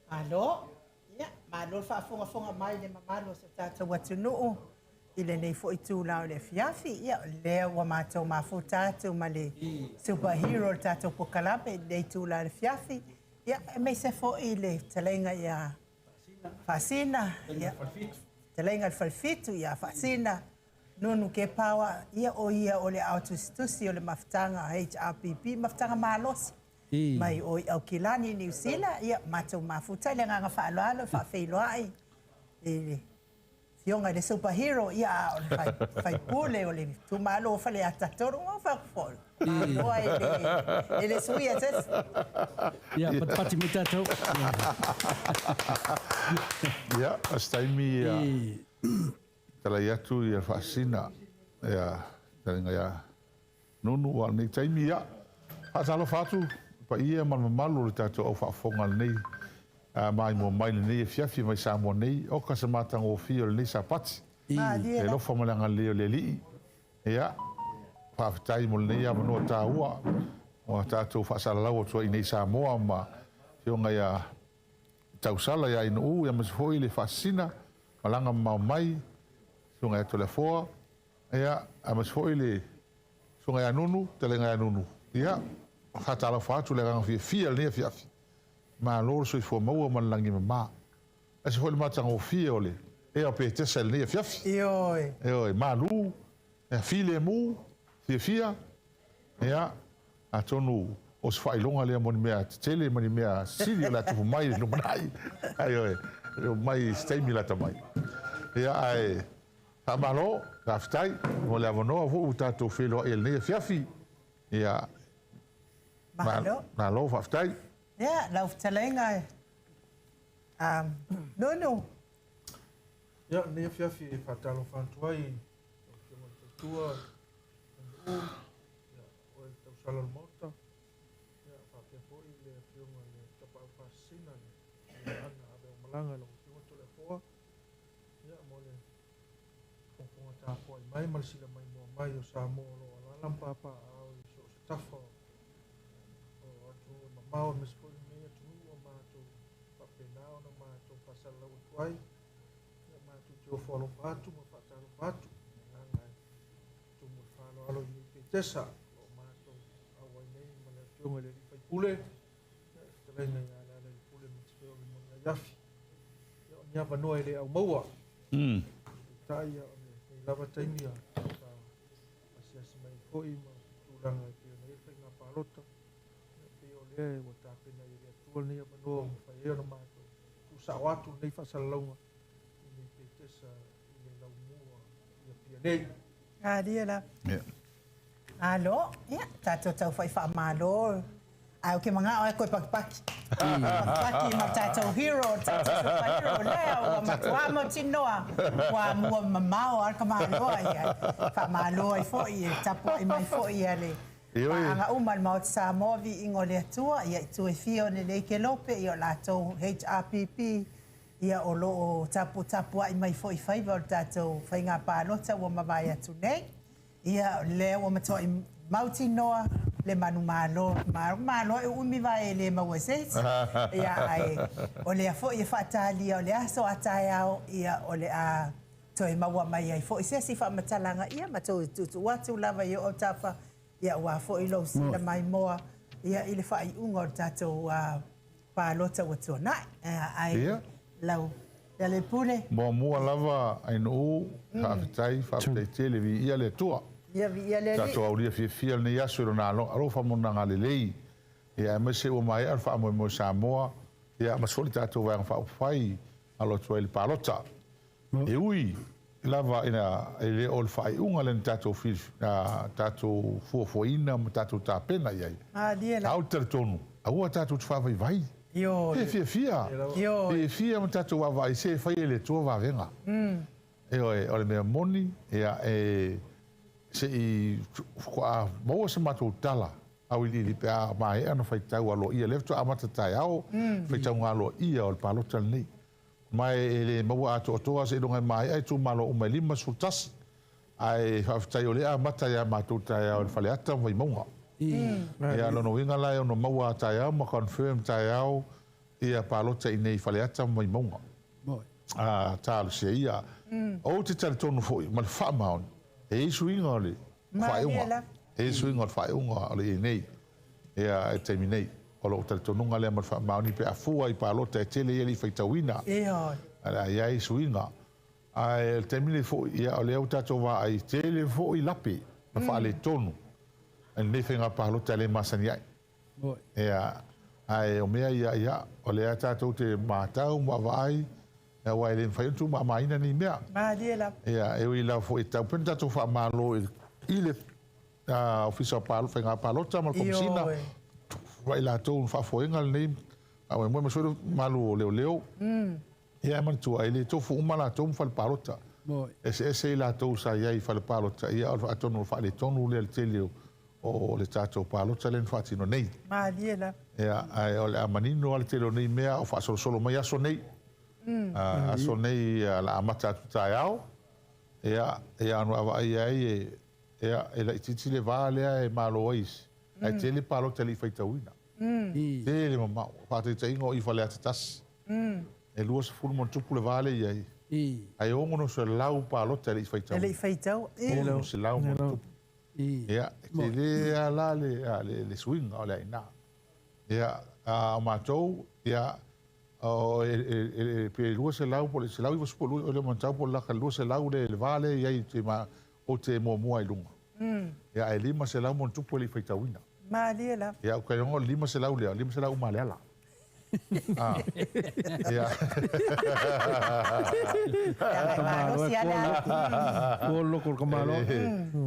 Alo, ya, malo whaafonga mai le mamalo sa tātou atunuu. I le nei fo i tūlau le fiafi, ia lea wa mātou mafu tātou ma le superhero tātou pokalape nei tūlau le fiafi. Ia, mei se fo i le talenga ia fasina, ia talenga le falfitu ia fasina. Nunu ke pawa ia o le autostusi o le maftanga HRPP, maftanga malosi. Mai o au kilani New Zealand, ia mātou mafu tai le nganga whaaloalo, whaafeiloai. Fionga le superhero ia fai pule o le tumalo fa le atatoro o fa fol. Malo ele suia tes. Ja, pati mitato. Ja, astaimi tala yatu ia fasina. Ja, tanga ya. Nunu wa ni taimi ya. Asalo fatu pa ia man malu le tato o fa fonga nei. Mai mo mai nei fiafi mai sa mo nei o ka se matanga o fio le sa pati e lo fa malanga le li ia fa tai mo nei a no ta ua o ta to fa sala o to nei sa mo ma fio nga ya tau sala ya inu ya mas foi le fascina malanga mai fio nga to le fo ia a mas foi le fio nga nunu tele nga nunu ia fa ta la fa tu le nga fia le fiafi ma lor so fo mo man langi ma as fo ma tang o fie ole e o pe te sel ne fiaf e ma lu e file mu fia ya atonu os fai longa le mon mea tele mon mea sili la tu mai no mai ai mai stay mi la tamai ya ai amalo raftai mo le avono vo tato felo el ne fiafi ya malo raftai. Ja, lauf talenga. No. Ja, ne fiafi fatalo fantuai. Tua. Ja, o tau sala mota. Ja, fa foi le fiuma le tapa fascina. Ja, ave malanga lo fiuma to le foa. Ja, mole. Con ta foi mai mal sila mai mo mai o sa mo lo ala papa au so stafa. Mau mes foi meia tu o mato papenao no mato pasala o tuai o mato te folo fatu mo fatalo fatu nga tu mo falo alo ni petesa o mato awai nei mana tu mo le fai pule tele nga ala le pule mo te mo nga yafi yo nya va no ele au maua tai o ne lava taimia asia mai foi mo tu langa te nei fai nga palota o ta pena ia tu ni no fa ia no mato tu sa watu nei fa salonga ni petesa ni la mua ia pianei Dia la. Alo, ya tau fai fa malo. Ai o ke manga o ko pak Paki matato hero, tato superhero leo, wa matuamo tinoa, wa mua mamao al kamaloa ia, fa maloa fo ia, tapo i mai fo ia le. Anga umal maut sa movi ingo le tua, ia tu e fio ne le ke lope, ia lato HRPP, ia o lo tapo i mai fo i faiva o tato, whainga pālota wa mawai atu nei, ia leo wa matua i mauti noa, le manu malo e umi vai le mawasets ia ai o le fo ia fatali o le aso ataiao ia o le a toi mawa mai ai fo se si fa matalanga ia mato tu watu lava ia o tafa ia wa fo i lo sila mai moa ia ile fa i unga o tato pa lota watu na ai lau le pule mo mua lava ai no fa tele vi ia le tua tato auria fia ne yaso na lo alo fa mona ngale lei ia me se o mai alfa mo Samoa ia ma solita to va fa fai alo toel palota e ui lava ina ele ol fai unga len tato fi tato foina tato tapena ia alter tonu a tato fa vai yo fia mo tato va vai se fai ele to va venga e o me moni ia se i kwa mo se mato tala au li pe a mai ana fai tau alo ia lefto amata tai au fai tau ngalo ia o palota nei mai ele mo ato to se donga mai ai tu malo o mai lima sultas ai whawhitai o lea mata ia mātou tai au whale ata vai maunga. Ia lono winga lai ono maua tai au ma confirm tai au ia palota i nei whale ata vai maunga. Tālu se ia. O te tari tonu fōi, ma le whaamaoni. E isu inga o le whaeunga. E isu inga o le whaeunga o le i nei. Ia e teimi nei. O lo tari tonunga lea ma le whaamaoni pe a fua i palota e tele ia li whaitawina. Ala ia isu inga. Ai te mili fo ia o le au tatou wa ai tele fo i lapi na fa le tonu en le fenga pa lo tele masani ai ia ai o mea ia o le tatou te matau ma vai e wai le fai tu ma ina ni mea ma diela ia e wi la fo i tau pen tatou fa malo i le ofisa pa lo fenga pa lo tama komsina vai la tou fa fo engal nei a mo so malo leo ia man tu ai le tofu umala tom fal parota ese la to sa ia fal parota ia al atonu fa le tonu le telio o le tato parota len fatino nei ma diela ia ai o le amanino al telo nei mea o fa solo mai aso nei aso nei la amata tai ao ia no ava ia ia la titi le vale e malois ai tele parota li faitawina tele mama fa te ingo i fale atas e lua se fulu mon tupu le vale iai. Ai ongo no se lau pa lota le feitau. Le feitau. Ongo se lau mon tupu. Ia, te le ala le swing o le aina. Ia, o mātou, ia, pe lua se lau, se lau i wasu po lua, o le montau po laka lua se lau le vale iai te ma o te mua i lunga. Ia, e lima se lau mon tupu le feitau ina. Ma liela. Ia, o kai ongo lima se lau ma le ala. Ya. Ko kamalo.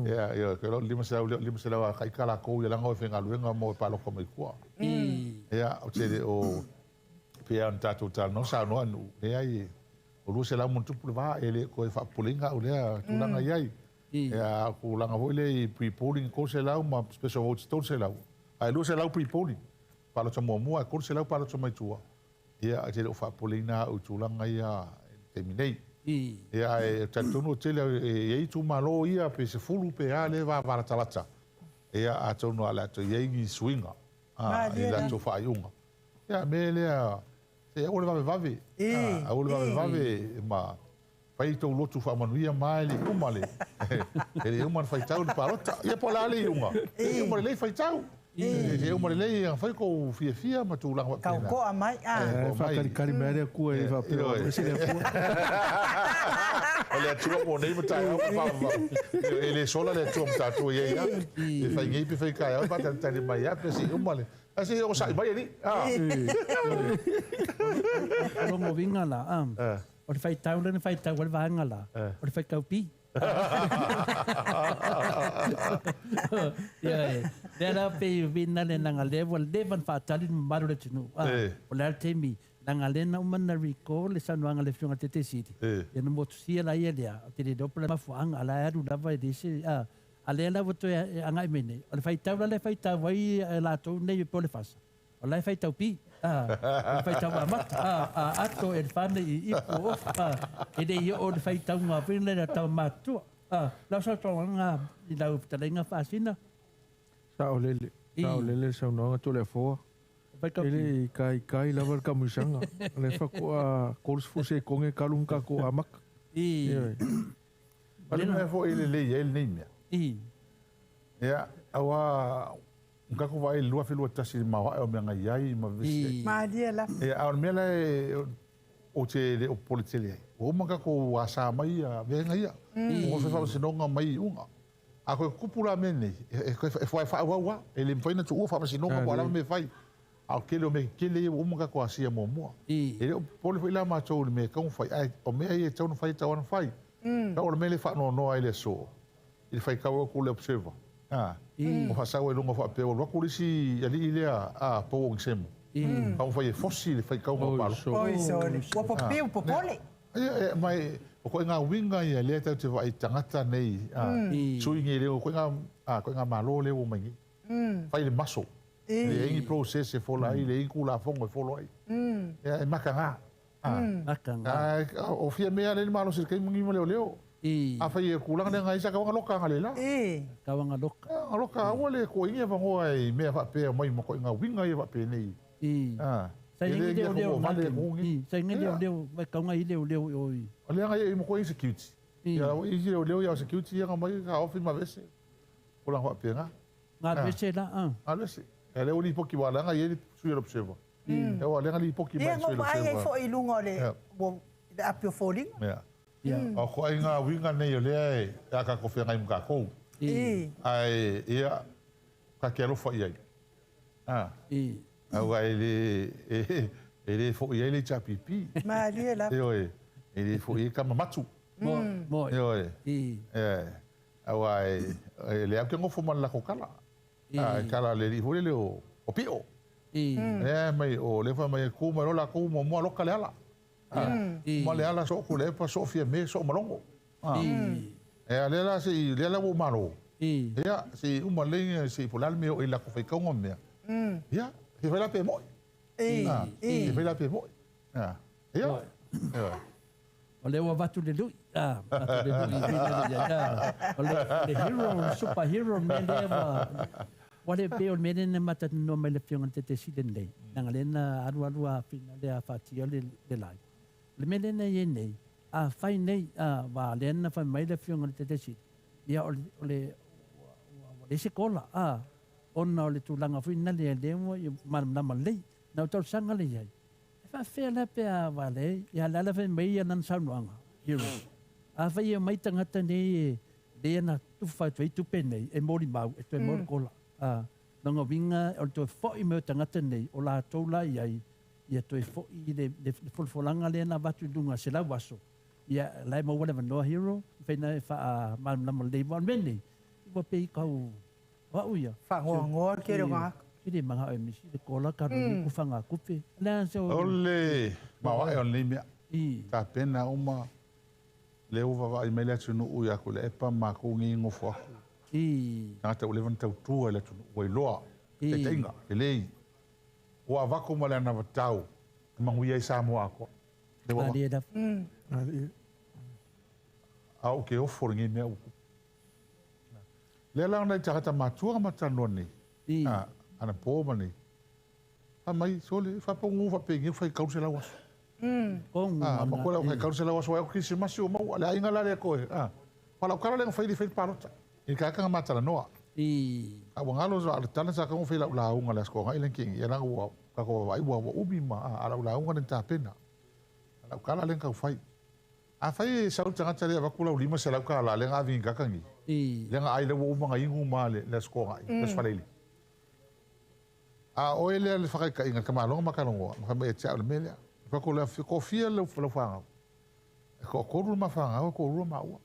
Ya, kalau lima sela kai kala ko ya lango fenga luenga mo pa lo come kwa. Ya, o te o pe an tatu tal no sa no anu. Ai o lu sela mo tu va ele ko fa pulinga o le tulanga yai. Ya, ko langa voile pre polling ko sela ma special votes to sela. Ai lu sela pre polling. Palo to mo a kurse lau palo to mai tua ia a te o fa polina o tulanga ia terminei ia e tatono tele e tu malo ia pe se fulu pe ale va para talata ia a tono ala to ia i swinga i la to fa yunga ia mele se o le vave o le vave ma pai to lotu fa manuia mai le umale ele uma fai tau de parota ia pola ale yunga ia mo le fai tau e o morelei a fai ko fia ma tu langa ka ko a mai fa kari mere ku e fa pero ese le ku ole tu mo nei mata ele sola le tu mata tu ye ya e fai ngai pe fai ka ya pa ta mai ya pe si o male asi o sai mai ni o mo vinga la o fai tau le fai tau va hanga la o fai ka pi Dera pe vina le nanga level levan fa tali maru le tunu. O le temi nanga le na umana riko le sanuanga le fiunga tete city. E no motu sia la ia lea. Te le dopo le mafuanga ala aru lava e dese. A le la voto anga imene. O le fai tau la le fai tau vai la tau nei po le fasa. O le fai tau pi. O le fai tau amata. Ato e fane i ipo. E de o le fai tau ngā pina le tau matua. La sa tau nga i lau talenga fasina. Sa o lele sa unanga to le foa. Ele kai lavar kamusanga. Le fa ko a kors fuse konge kalunga ko amak. Ale me fo ele ele nimia. Ya, awa nka ko vai lua fe lua tasi ma wa o menga yai ma visi. Ma diela. Ya, au mela o te o politele. O manga ko asa mai a venga ia. O fe fa sinonga mai unga. A ko kupula mene e foi fa wa ele foi na tu fa sinonga ko ala me fai. Au kele o me kele o manga ko asia mo mo. Ele o pole foi la ma tau me ka fai ai o me ai tau no fai tau no fai. Ka o me le fa no ai le so. Ele fai ka o le observa. O fa sa o longo fa pe o lo ko si ali ile a po o semo. Ka o fai fossil fai ka o palo. Oi sole. O po pe o popole. Mai o ko nga winga ia le ta te vai tangata nei suingi le ko nga malo le o mai fai le maso le ingi process e fola i le ingu la fongo e folo ai e makanga makanga o fia mea le malo se kai mungi mo leo A fai e kulang le ngai sa ka loka ngale la. Kawanga loka. Loka wale ko inge va ngoi me fa pe mai mo ko nga winga e va pe nei. Sai ngi leo sai ngi leo vai kaunga i leo oi. Ole ngai mo ko security. Ya i leo ya security nga mai ka ofi ma vese. Kula va pe nga. Nga vese la a vese. Ele o li poki wala nga ye su ye observa. E o le nga li poki mai su ye observa. Ai fo i lunga le apio falling. O ko ai nga winga nei ole ai ka ko fe ngai mga ko. Ai ia ka kero fo ia. Au ele fo ia le chapipi. Ma ali la. Ele fo ia kama matu. Mo. Au ai ele ake ngofo man la ko kala. Kala le ho le o pio. Mai o le fa mai ko ma la ko mo loka le ala. Ma le ala so ko le pa so fia me so malongo. Ale la si le la wo malo. Ya si uma le si polal me o ila ko fe ko ngomea. Ya, he vai la pe mo. He vai la pe mo. Ya. Ole wa vatu le lui. Vatu le lui. Ole hero, superhero me le wa. Wale pe o mene ne mata no me le fiong te siden nei. Nanga le na aru a fina le a fatia le lai. Le mene ne ye nei. A fai nei wa le na fai mai le fiong te siden. Ya ole se kola. Ona o le tūlanga whina le lewa i marama lei. Nau tau sanga le iai. E wha whea la pe a wale, i a lala whai mai anan saunuanga. Hero. A whai e mai tangata nei le ana tuwhai tuai tupe nei, e mori mau, e tue mori kola. Nanga winga, o tue fhoi meo tangata nei, o la taula iai, i a tue fhoi le fulfolanga le ana watu dunga se lau waso. I a lai mau wale wanoa hero, whaina e wha marama lei wan mene. Iwa pe i kau uia. Whangoa kere wā. Kere mga o emisi, le kola karu ku whanga kupe. Ole, mawa e on limia. Ta pena uma leo wawa i mele atunu ui aku le epa ma ku ngi ngofu aku. Ngata ulevan tau tua le atunu ui loa. Te teinga, ke lei. Ua wako ma le ana watau. Manguia i Samoa ako. Ali e da. Au ke ofo ringi mea uku. Le la na tata matua matano ni. Ana poma ni. Mai sole fa pongu fa pengi fa kausela was. Ma kola fa kausela was wa Christmas o mau ala inga la le ko. Pala kala le fa di fa parota. I ka ka matala noa. A wangalo za ala tana sa ka mo fa la unga la sko ga ilenking ya na wa ka ko wa ubi ma ala la unga ni ta pena. Ala kala le ka fa. A fai sau tanga tare va kula lima se la ka la le nga vinga kangi. Le nga ai le wo manga ingu ma le sko ga. Le sfaleli. A oele le fa ka inga kama longa makalongo. Ma me tsa le mele. Fa ko la ko fia le fa. Ko ru ma fa ko ru ma wa.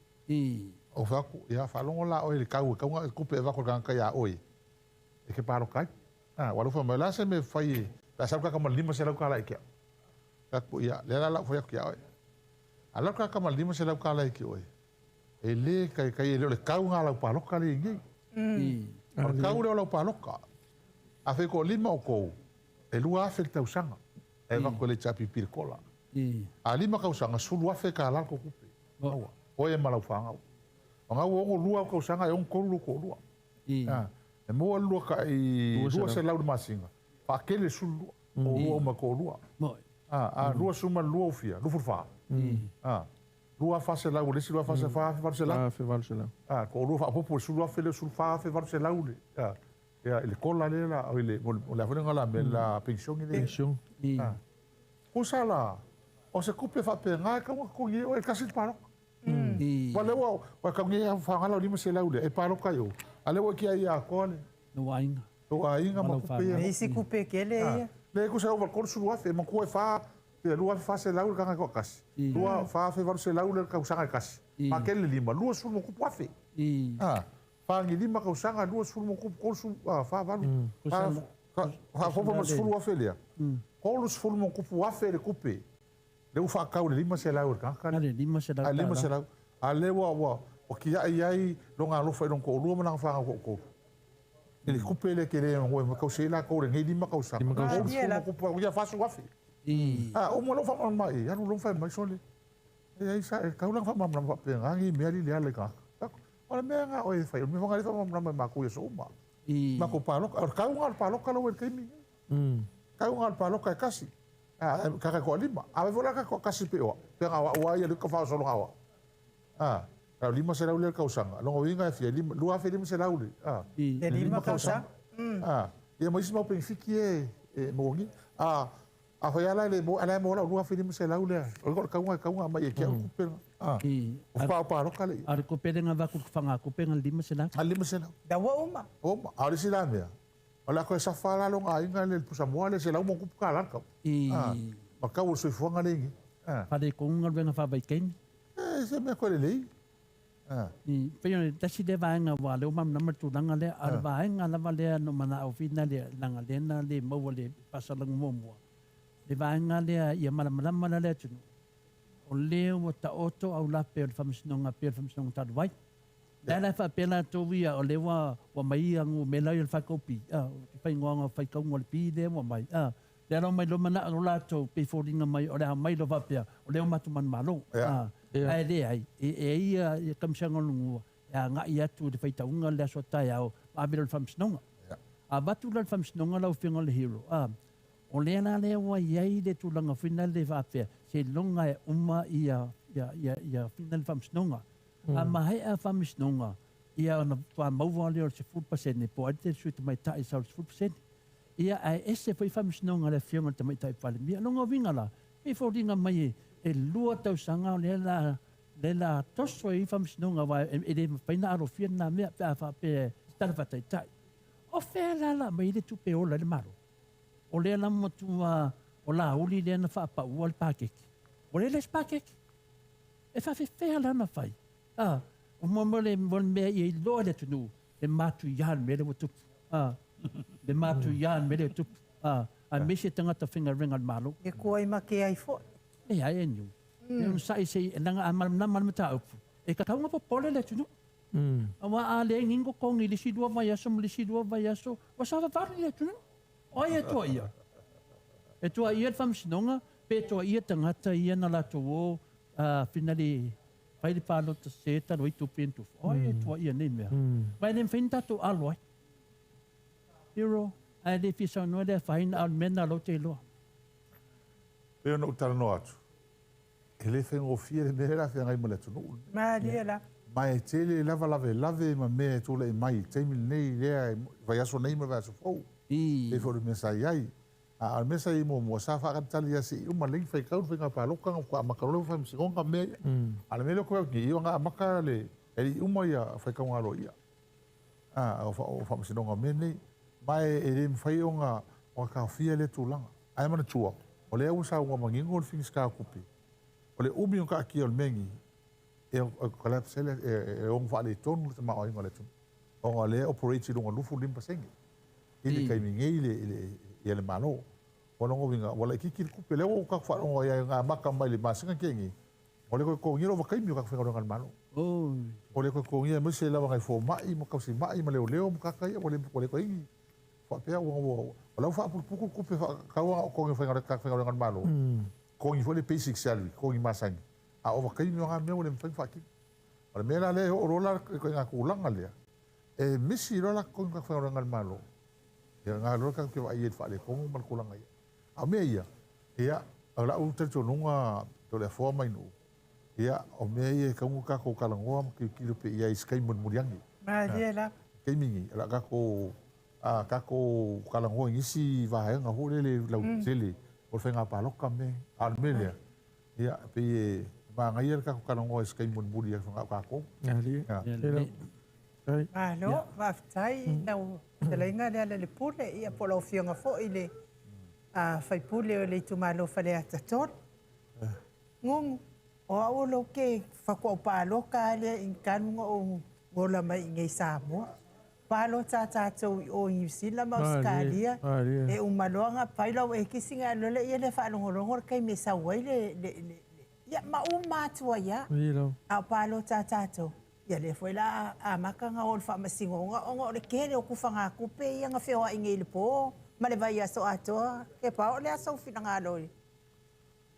O fa ko ya fa longo la oele ka nga ko pe va ko ka ya oi. E ke paro kai. Wa lo fa me la se me fai. La sa ka kama lima se la ka la ke. Ka ko ya le la fa ya oi. Ala ka kama lima se lau kala iki oi. E le kai le kau ngā lau paloka le ingi. Ar kau leo lau paloka. A whai ko lima o kou. E lua afe le tausanga. E wako le chapi pirikola. A lima kausanga sulu afe ka alal ko kupe. Oe malau whangau. O ngau ongo lua kausanga e ongo koru ko lua. E mua lua ka i lua se lau de masinga. Whakele sulu lua. O lua o mako lua. Lua suma lua ufia. Lufu whaa. Lua fase lau le si lua fase fa fe varse lau. Fe varse lau. Ko lua fa popo su lua fe le su fa fe varse lau le. Ya le kola le la o le la fo ngala me la pension ni. Pension. Ko sala. O se kupe fa pe nga ka ko ye o e kasi paro. Wale wa ka ngi fa ngala lima se lau le e paro ka yo. Ale wo ki ai a ko le. No ainga. To ainga ma kupe. Me si kupe ke le. Le ko sa o ko su lua fe ma ko e fa Ia lua fa se lau kanga ko kasi. Lua fa fe varu se lau le kausanga kasi. Ma kele lima lua sul mo kupu afe. Fa ngi lima kausanga lua sul mo kupu ko sul fa varu. Fa fo mo sul afe le. Ko sul mo kupu afe le kupe. Le ufa ka le lima se lau kanga. Ale lima se lau. Lima se lau. Ale wa o ki ai longa lo fa don ko lua mana fa ko. Ele kupe le kele mo ko se la ko le ngi lima kausanga. Ko sul mo kupu ya fa su afe. O mo lo fa mai, ya no lo fa mai sole. Ai sa kau lang fa mam nam fa pengangi me ali le ale ka. Ora me nga oi fa me fa fa mam nam ma ku so ma. Ma ku palok ar kau ngal palok kalau wer kai mi. Kau ngal palok kai kasi. Ka ko lima. Ave vola ka ko kasi pe o. Pe nga wa ia ka fa so lo hawa. Kalau lima se laule ka usanga. Lo winga fi lima lua fe lima se laule. Lima ka usanga. Ia mais mau penfiki mo ngi. A fa ala le mo ala mo la lua fe lima se laule. O ka nga mai e ke ku pe. O pa lo kale. Ar ko pe nga va ku fanga ku pe nga lima se la. Lima se la. Da wa uma. Oma, ari sila mea. Ola ko sa fala lo nga inga le pusa mo le se la mo ku kala ka. Ma ka wo so fonga le ngi. Pa de ko nga venga fa vai ken. Se me ko le. Pe yo tasi de va nga wa le mam na tu langa le ar va nga la va le no mana au fina le langa le na le mo le pasalang mo mo. Le va nga le ia mala le tu. O le o ta oto au la pe famsnonga ta vai. Dala fa pela to via o le wa mai ang me la fa kopi. Fa ngonga fa ka ngol pi le wa mai. Dala mai lo mana o la to pe fordinga mai o le mai lo va pe o le matu man malo. Ai le ai ia kam sanga lungu ya nga ia tu de fa taunga le so ta ya o abel famsnonga. Batu le famsnonga la finga le hero. O le na le wa ia de tu langa final de va pe. Se longa uma ia final famsnonga. Mahai a famsnonga ia na pa mau le se 4% ne po ate su te mai tai sa 4%. Ia ai ese foi famsnonga le fianga te mai tai pa le mia longa vinga la. E fordinga mai e lua tau sanga le la toso i famsnonga wa e le paina aro fiana mea pe fa pe tar fa tai tai. O fe la mai le tu pe ola le maro. O le la mo tu o la uli le na fa pa o le pakeki. O le pakeki. E fa fe la na fai. O mamale mon me i lo le tunu le matu yan me le tup. Le matu yan me le tup. A me se tanga ta finga ring al malo. E ko ai ma ke ai fo. E ai enu. E un sai se nanga amal na mal mata upu. E ka taunga po pole le tunu. Awa ale ngingo kongi le sidua vai aso. O sa va le tunu. O ia to ia. E to ia fam sinonga pe to ia tangata ia na la to finali pai le palo te seta no itu pintu. Oi tua ia nei mea. Mai nem finta tu aloi. Hero, ai le fisa no le fain al mena lo te lo. Pe no tala no atu. Ele fengo fie le mera fe ngai mole tu no. Ma le la. Mai tele lave ma me tu le mai temi nei le vai aso nei ma vai aso fo. E fo le mesa ai. Al mesa i mo sa fa ka tali asi uma leng fai kau finga pa loka ko makalo fa msinga me. Al me lo ko ki yo nga maka le e uma ia fai kau ngalo ia. O fa msinga me nei. Mai e le fai o nga o ka fia le tulanga. Ai mana tua. O le usa o mangingo o fins ka kupi. O le umi o ka ki o mengi. E o kala sele e o fa le tonu te ma o ngale tu. O le operate lo lufu limpa sengi. Ili kai mingi le le malo. Ono winga wala kiki ku pele o ka fa o ya nga maka mai le masinga kengi. Ole ko ngiro wa kai mi ka fa ngal malo. Ole ko ngira mo se la wa fo mai mo ka si mai ma leo mo ka kai ole ko ingi. Fa pe o wala fa pu ku pe ka wa ko ngi fa ngal malo. Ko ngi fo le basic salary ko ngi masangi. A o kai mi nga me ole fa ki. Ole me la le o rola ko nga ku langa le. E misi rola ko nga fa ngal malo. Ya nga rola ka ke wa ye fa le ko mo ku langa. A me ia ala u te tonunga to le fo mai no ia o me ia ka mu ka ko kala ngoa ki kilo pe ia iskai mun muriangi ma dia la ke mingi ala ka ko kala ngoa ngisi va ha nga hole le la tele o fe nga pa loka me al me ia pe ma nga ia ka ko kala ngoa iskai mun muria nga ka ko no va tai no te lenga le pule ia polo fianga fo ile fai pule o le tumalo fale atator. Ngung o lo ke fako palo ka le inkan o gola mai ngai Samoa. Palo ta o New ma Australia. E umaloanga paila o kisinga lo le ele fa longo kai me sa wai le ya ma tua ya. A palo ta ya le foi la a maka nga ol fa masingo nga le ke le ku fanga ku pe nga fe wa ngai le po. Ma le vai aso atoa, e pa o le aso fina ngā loi.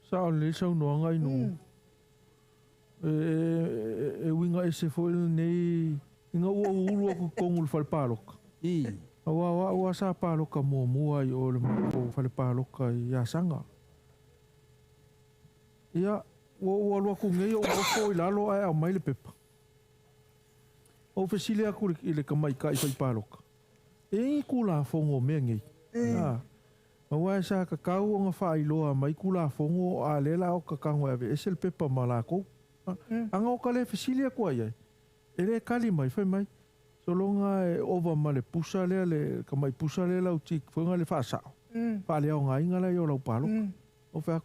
Sa o le sau noa ngai no. e winga e se foi nei inga ua ku kongul fal paloka. Awa sa paloka mua i o le mako fal paloka ia sanga. Ia o alua ku ngei o foi lalo ai au mai le pepa. O fesile aku i le kamai ka i fal paloka. E kula fongo me ngei. Awa sa kakau o nga whailoa mai kula fongo a lela o kakango ave esel pepa malako. Anga o ka le fesile aku ai. Ele kali mai fai mai. So longa e ova ma le pusa lea le kamai pusa lea lau tik whenga le whaasao. Whaalea o ngā inga lai o lau palo. O whea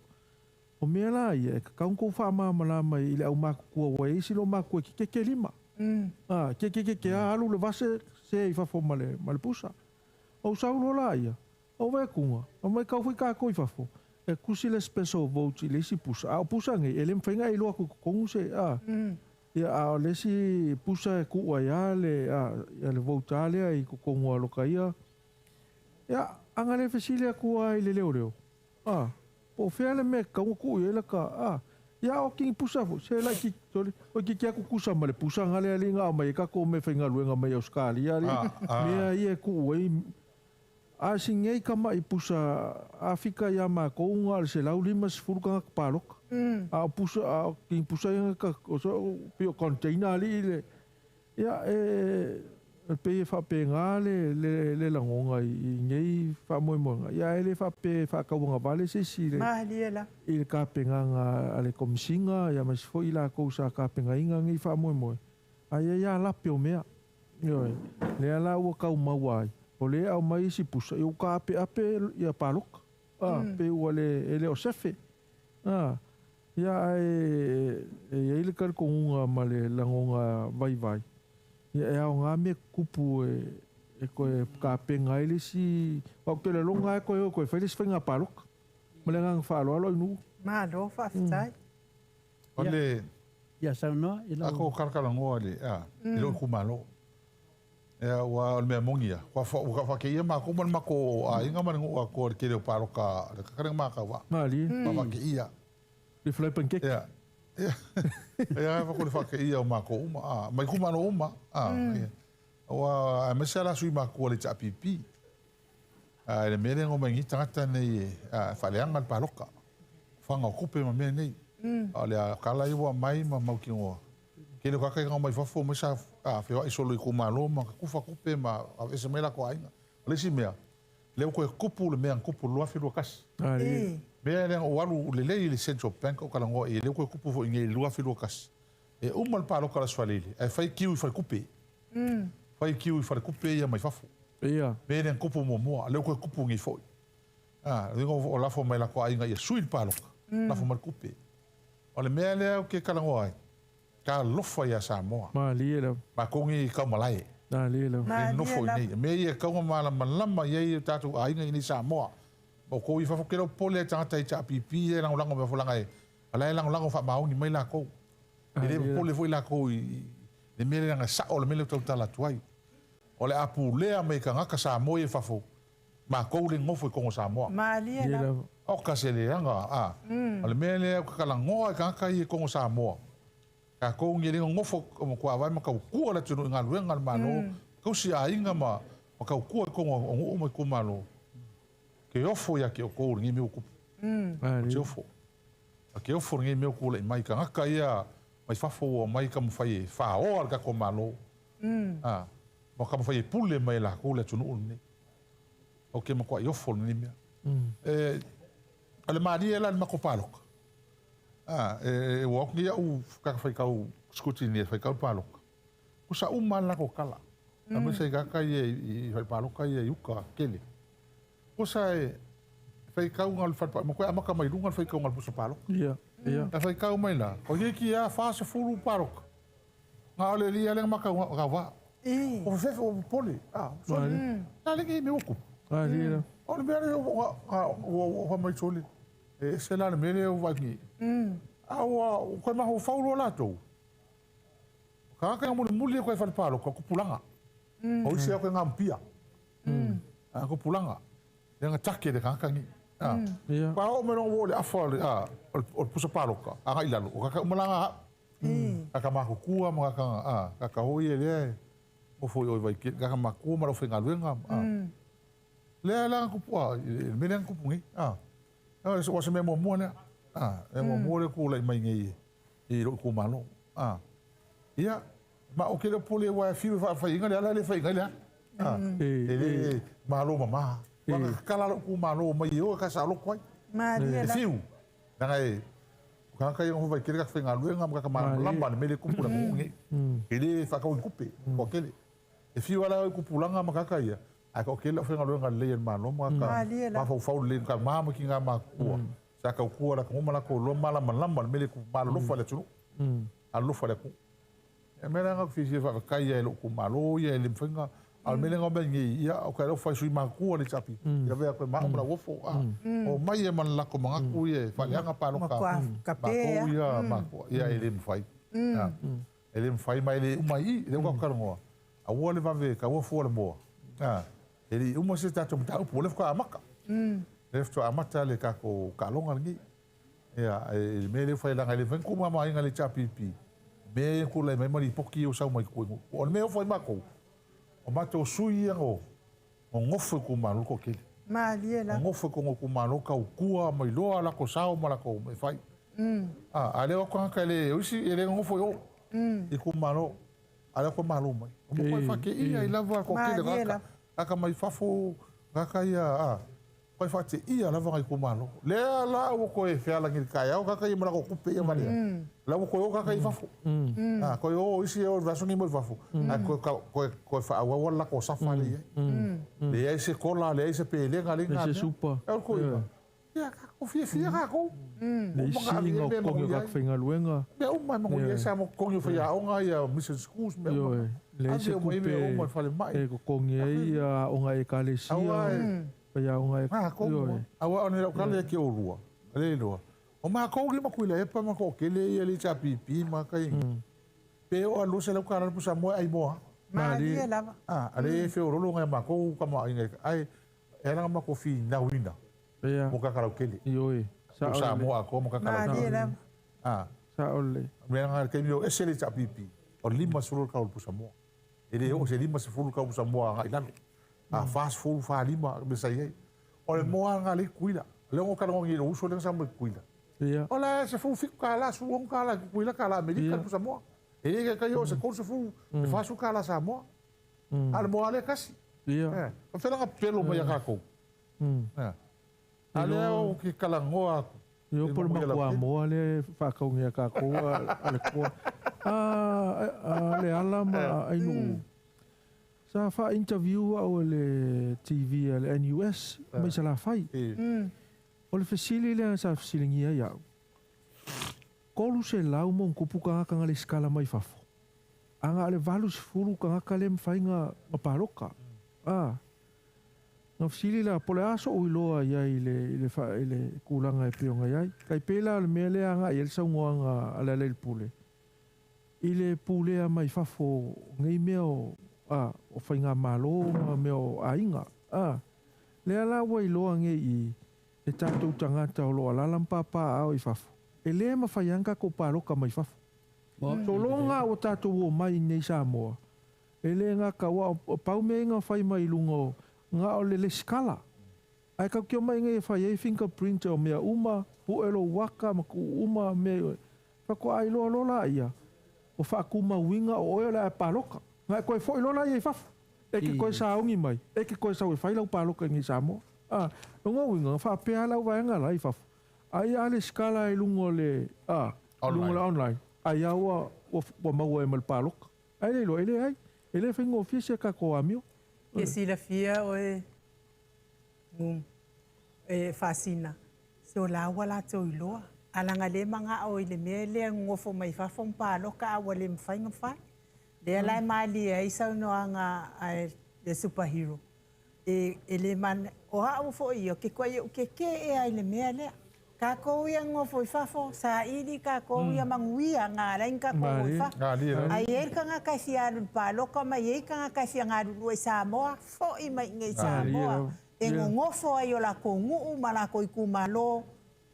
o mea la ia e kakaunko whaamamala mai i le au māku kua wai isi lo māku e keke lima. Keke a alu le vase se i whafo ma le pusa. O saulo la ia. O wea kunga. O mai kau whi kako i whafo. E kusi le special vote i le isi pusa. O pusa ngai e le mwhenga i loa kukongu se. Ia a lesi pusa e kuua ia le vote lea i kukongu aloka ia. Ia anga le fesile kua i le leo leo. O whea le me kaunga kuu i elaka. Ia o kingi pusa fo. Se lai ki tole. O ki kia kukusa ma le pusa nga lea li ngā mai kako me whenga luenga mai Auskali. Ia mea ia e kuua i. A singei kama i pusa Afrika ia ma kounga le se lau lima se furukanga kapaloka. A pusa a king pusa yang ka so pio container ali le ya pe fa pe ngale le langonga i ngei fa mo ya ele fa pe fa ka wanga vale se si le Maliela. il ka pe nga ale komisinga ya mas fo ila ko sa ka pe nga inga ngi fa mo ya la pe o mea yo le ala o ka uma wai o le au mai si pusa yo ka pe ape ya palok pe o le ele o sefe ia e ile kar ko unga male langonga vai ia e au ngā me kupu e koe ka penga ile si o ke le longa e koe whailis whainga palok male ngang whaalo alo inu Malo whaftai. Ole Ia saunoa ako karkalangoa le i lo kumalo. Wa le mea mongia. Wa ke ia ma ko man mako a inga man ngua ko ke le paloka le kakare ma ka wa. mali Ma ke ia. le flai pancake Ja. Ja, we kunnen vaak hier maar komen. Maar ik kom maar om. Wa mesela sui ma ko le pipi. Le mele ngo mangi tangata nei faleanga paloka. Fanga kupe ma me nei. Ale kala iwa mai ma mau ki ngo. Ke le kaka ngo mai fafo mo sa fe wa isolo i kuma lo ma kufa kupe ma ese mela ko ainga. Le si mea. Le ko kupu le mea kupu lo afi lo kas. Mea le o alu le lei le Central Bank o kalango e le ko kupu fo nge lua fi lokas. E umal pa lo kala swalili. E fai kiu fa kupe. Fai kiu fa kupe ia mai fafu. ia Mea le kupu mo le ko kupu ngi fo. Ringo o la fo mai la ko ainga ia suil pa lo. La fo mal kupe. O le mea le o ke kalango ai. Ka lofa ia Samoa. mali le Ma ko ngi ka malai. mali le No fo nei. Mea ia ka mala malama ia tatu ainga ni Samoa. O ko i fa fokero pole tangata i ta pipi e lango me folanga e ala lango fa maungi mai la ko e le pole foi la ko i le mele nga sa o le mele tau tala tuai o le apu lea me ka ngaka sa mo e fa fo ma ko le ngofo ko sa mo Maliela. o ka se le anga o le mele ka kala ngoa ka ngaka i ko sa mo ka ko ngi le ngofo ko ava ma ka ku ala tunu nga luenga ma no ko si ainga ma o ka ku ko o mo ko malo ke ofo ya ke o ko ngi me o kupu mali te ofo a ke ofo ngi me o ko le mai ka ngaka ia mai fafo o mai ka mo fai fa o al ka ko malo mo ka mo fai pule mai la ko le tunu ni o ke mo ko i ofo ni me ale mari ela ma ko palok wo ngi u ka fai ka u skutini fai ka palok ko sa la ko kala a mo se ga ka i fai palok ka i uka kele o sai fai kau ngal fa mo ko amaka mai lungal fai kau ngal pusa palok ia a fai kau mai la o ki a fa se fulu palok nga ole li ale maka ga va o fe o poli so na le ki me o ku mali le o le mere o mai soli e se la le mere o va ki o ko ma ho fa lo la to ka ka mo muli ko fa palok ko pulanga o se ko ngampia ko pulanga yang take de kankangi ia pa o me no vole afol o pusa paloka anga ilalo o ka malanga Kaka makukua ma kaka hoi e lea o foi oi vai ki kaka makua ma lo fenga luenga lea la kupua me le kupungi o se me mo ne e mo le ku le mai ngi i ro ku malo ia ma o ke le pole wa fi fa inga le fa inga le ele malo mama wa kala ku malo mai o ka sa lo kwai Maria fiu ngai kaka yo vai kira ka fenga luenga ma ka ma lamba me le kupula ngi ele fa ka kupe ko kele e fiu ala kupulanga ma kaka ia a ko kele fenga luenga le ma no ma ka ma fa le ka ma ma kinga ma ku sa ka ku ala ko ma la ko lo mala lamba me le ku ma lo fa le tu a lo fa le ku e me nga fi fa ka ia lo ku ma lo ia le fenga al me nga ben ia o ka lo fa sui ma ku le chapi ia ve ko ma la wo fo o mai e man la ko ma ku ia fa le nga pa lo ka pe ia ma ku ia ele mfai ele mfai mai le mai le ko ka ngo a wo le va ve ka wo fo le mo ele uma se ta to ta po le ko amaka le to amata le ka ko ka longa ngi ia ele me le fa la le ven ko ma mai nga le chapi pi me ko le me mari poki o sa mai ko o me o foi ma ko o mato sui o ngofo ko malu ko ke Maria ngofo ko ko malu ka kua mai loa la ko sao mala ko me fai ale o ko ka le o si ele ngofo yo e ko malu ale ko malu mai o mo fa ke ia lava ko ke le ka mai fafo ka ia ko fa te ia lava ko malu le la o ko e fela ngi ka ya o ka ia mala ko kupe ia maria la ko yo ka fafo ko yo isi o vaso ni mo fafo ko fa wa wala ko safari le ese kola le ese pele nga le nga se supa ko ya ka ko fi ka ko le isi ngo ko ka fenga luenga me o mai mo ia sa mo ko yo fa ya o nga ya mission schools me le ese kupe e ko kongia ia o nga e kalesia ya o nga ko awa ona ka le ke o rua le lo o ma ko ri ma ku le pa ma ko ke le le cha pipi ma ka pe o lu se le ka ra pusa mo ai mo Maria lava ale fe o lo nga ma ko ka ma ai era ma ko fi na winda mo ka ka ke le sa mo ko mo ka ka Maria lava sa ole me nga ke yo ese le cha pipi o lima suru ka pusa mo ele o se lima se fulu ka pusa mo ai la fast food fa lima me sai o le mo nga le kuila le ngo ka ngo ngi uso le sa mo kuila ola se fu fi kala su on kala kuila kala amerika pusa mo ele ka yo se ko se fu fa su kala sa mo al mo ale kasi o fe la pelo mo ya ka ko ale o ki kala ngoa yo por ma ko mo ale fa ka ngi ka ko ale ko ale ala ma ai no sa fa interview o le TV le NUS mai sa la fai o le fesili le sa fesilingia ia kolu se lau mo kupu ka le skala mai fafo anga le valu se fulu ka le mfainga maparoka na fesili la pole aso o iloa ia ile kulanga e pionga ia kai pela le mele anga il sa ngoanga ala le pule ile pule mai fafo ngai meo o fainga malo meo ainga le ala wa iloa ngai e tātou tangata o loa lalampapa au i fafo. E lea mawhaianga ko pāroka mai fafo. So longa o tātou o mai nei Samoa. E lea ngā kaua o paume ngā whai mai lungo ngā o le skala. Ai kau kia mai ngai whai e fingerprint o mea uma, pu elo waka ma ku uma mea. Whako ai loa lola ia. O whakuma winga o oe la e pāroka. Ngā koe fo i lola ia i fafo. E ke koe saungi mai. E ke koe sau e whailau pāroka ngi Samoa. Longa winga fa pe ala wa nga lai fa ai ale skala e lungo le lungo le online ai awa o ma wa mal palok ai le lo ele ai ele fengo ofisi ka ko amio que si la fia o fascina se o la wala to ilo ala nga le manga o ile me le ngofo mai fa fom palok ka wa le mfainga fa le la mali ai sa no anga le superhero ele man o ha o fo io ke koe o ke e ai le mea lea ka ko ia ngofo i fafo sa ili ka ko ia manguia ngā rein ka ko i fafo ai e ka ngā kasi aru paloka mai e ka ngā kasi aru lue Samoa fo i mai ngai Samoa e ngofo ai o la ko nguu ma la ko i kumalo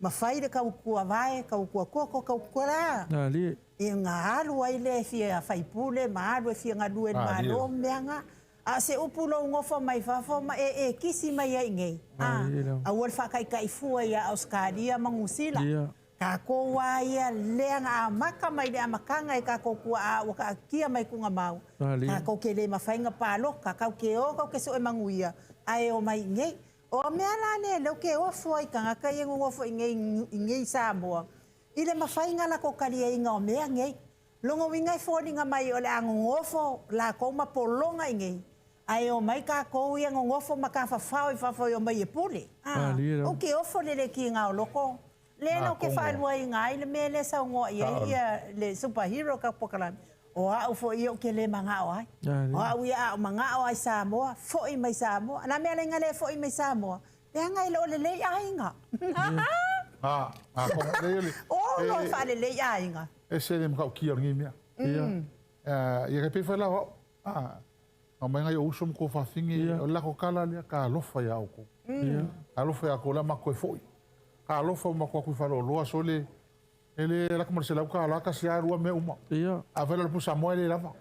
mawhai le kaukua vai, kaukua koko, kaukua la. Nā lia. E ngā alu ai le fia whaipule, ma alu e fia ngā luen ma lo meanga. A se upulo ngofo mai fafo ma e kisi mai ai ngei. A ua whakai kai fua ia Auskaria mangusila. Ka ko waia leanga a maka mai le amakanga e ka ko kua a waka kia mai kunga mau. Ka ko ke le mawhainga palo, ka kau ke o, kau ke so e manguia. Ai o mai ngei. O mea la ne, leo ke o fua i kanga kai e ngofo i ngei Samoa. I le mawhainga la ko kalia inga o mea ngei. Longo wingai fōninga mai o le angongofo la ko mapolonga i ngei. Ai o mai ka kou ia ngongofo maka whawhau i whawhau o mai e pule. O ke ofo le ki ngā o loko. Le no ke whaelua i ngā i le mea le sau ngoa ia le superhero ka pokalami. O au fo i o ke le mga o ai. O au ia o mga o ai Samoa, fo i mai Samoa. Ana mea le ngale fo i mai Samoa. Pea ngai lo le lei ainga. O no fa le lei ainga. E se le mkau kia ngi mea. Ia ke pe whaela ho. O mai ngai o uso mko whawhingi o lako kala lea ka alofa ia o ko. Alofa ia ko la mako e foi. Ka alofa mako a kui whalo loa so le ele laka marase lau ka alaka si arua me uma. A whaela lupu Samoa ele lava.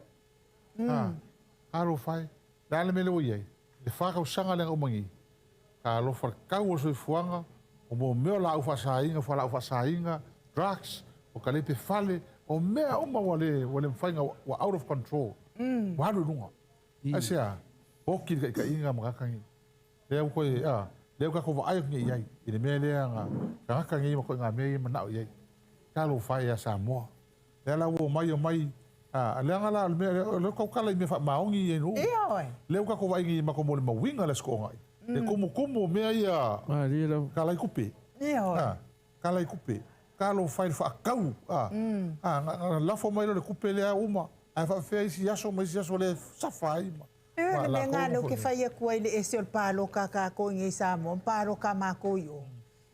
Alo whai. Le ale me leo iai. Le whakau sanga lenga umangi. Ka alofa kau o soi fuanga. O mo meo la au whasainga, whala au whasainga. Drugs. O ka lepe whale. O mea uma wale mwhainga wa out of control. Waru nunga. Asia, hoki ka inga makakangi. Leo koe, leo ka ko ai ngi ai. Ine me lea nga makakangi mo ko nga me mana ai. Ka lo fai a Samoa. Lea la wo mai o mai. Lea nga la me le ko kala me fa maongi e no. Leo ka ko ai ngi ma ko mo le mawinga le sko ngai. Le como me ai a. Kala kupe. Kala kupe. Ka lo fai fa kau. La fo mai le kupe le uma. Ai fa fez isso, mas isso le safai. Le ngalo ke fai ku ile ese o palo ka ko ngi Samoa, palo ka ma ko yo.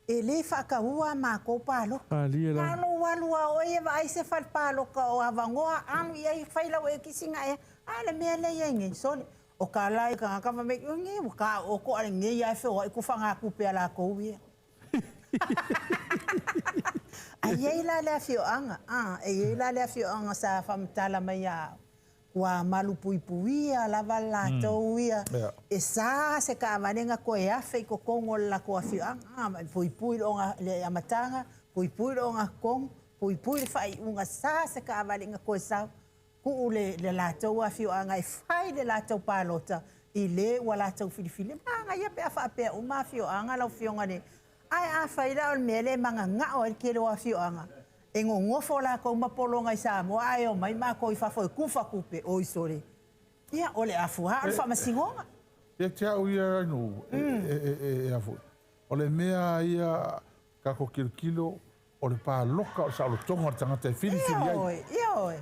Ele fa ka ua ma ko palo. Palo walu o e vai se fa palo ka o avangoa anu ia fai la e kisinga e. Ale me le ngi so o ka lai ka ka me ngi ka o ko ale ngi ia fe o ku fanga ku pe ala ko wi. Ai la le fioanga, e la le fioanga sa famtala mai a wa malupui puia la valato ia e sa se ka vanenga ko e afe ko kongo la ko fioanga pui longa le amatanga pui longa kong pui fai unga sa se ka vanenga ko sa ku le lato wa fioanga e fai le lato palota i le wala tau filifili nga ia pe afa pe o ma fioanga la fionga ne ai a faila o mele manga nga o ke lo afioanga e ngofo la ko mapolonga i Samoa ai o mai ma ko i fafo e kufa kupe o isore ia ole afua al fa masingonga e te au ia no e afu ole mea ia ka ko kilo o le pa loka o sa lo tonga tanga te fili ai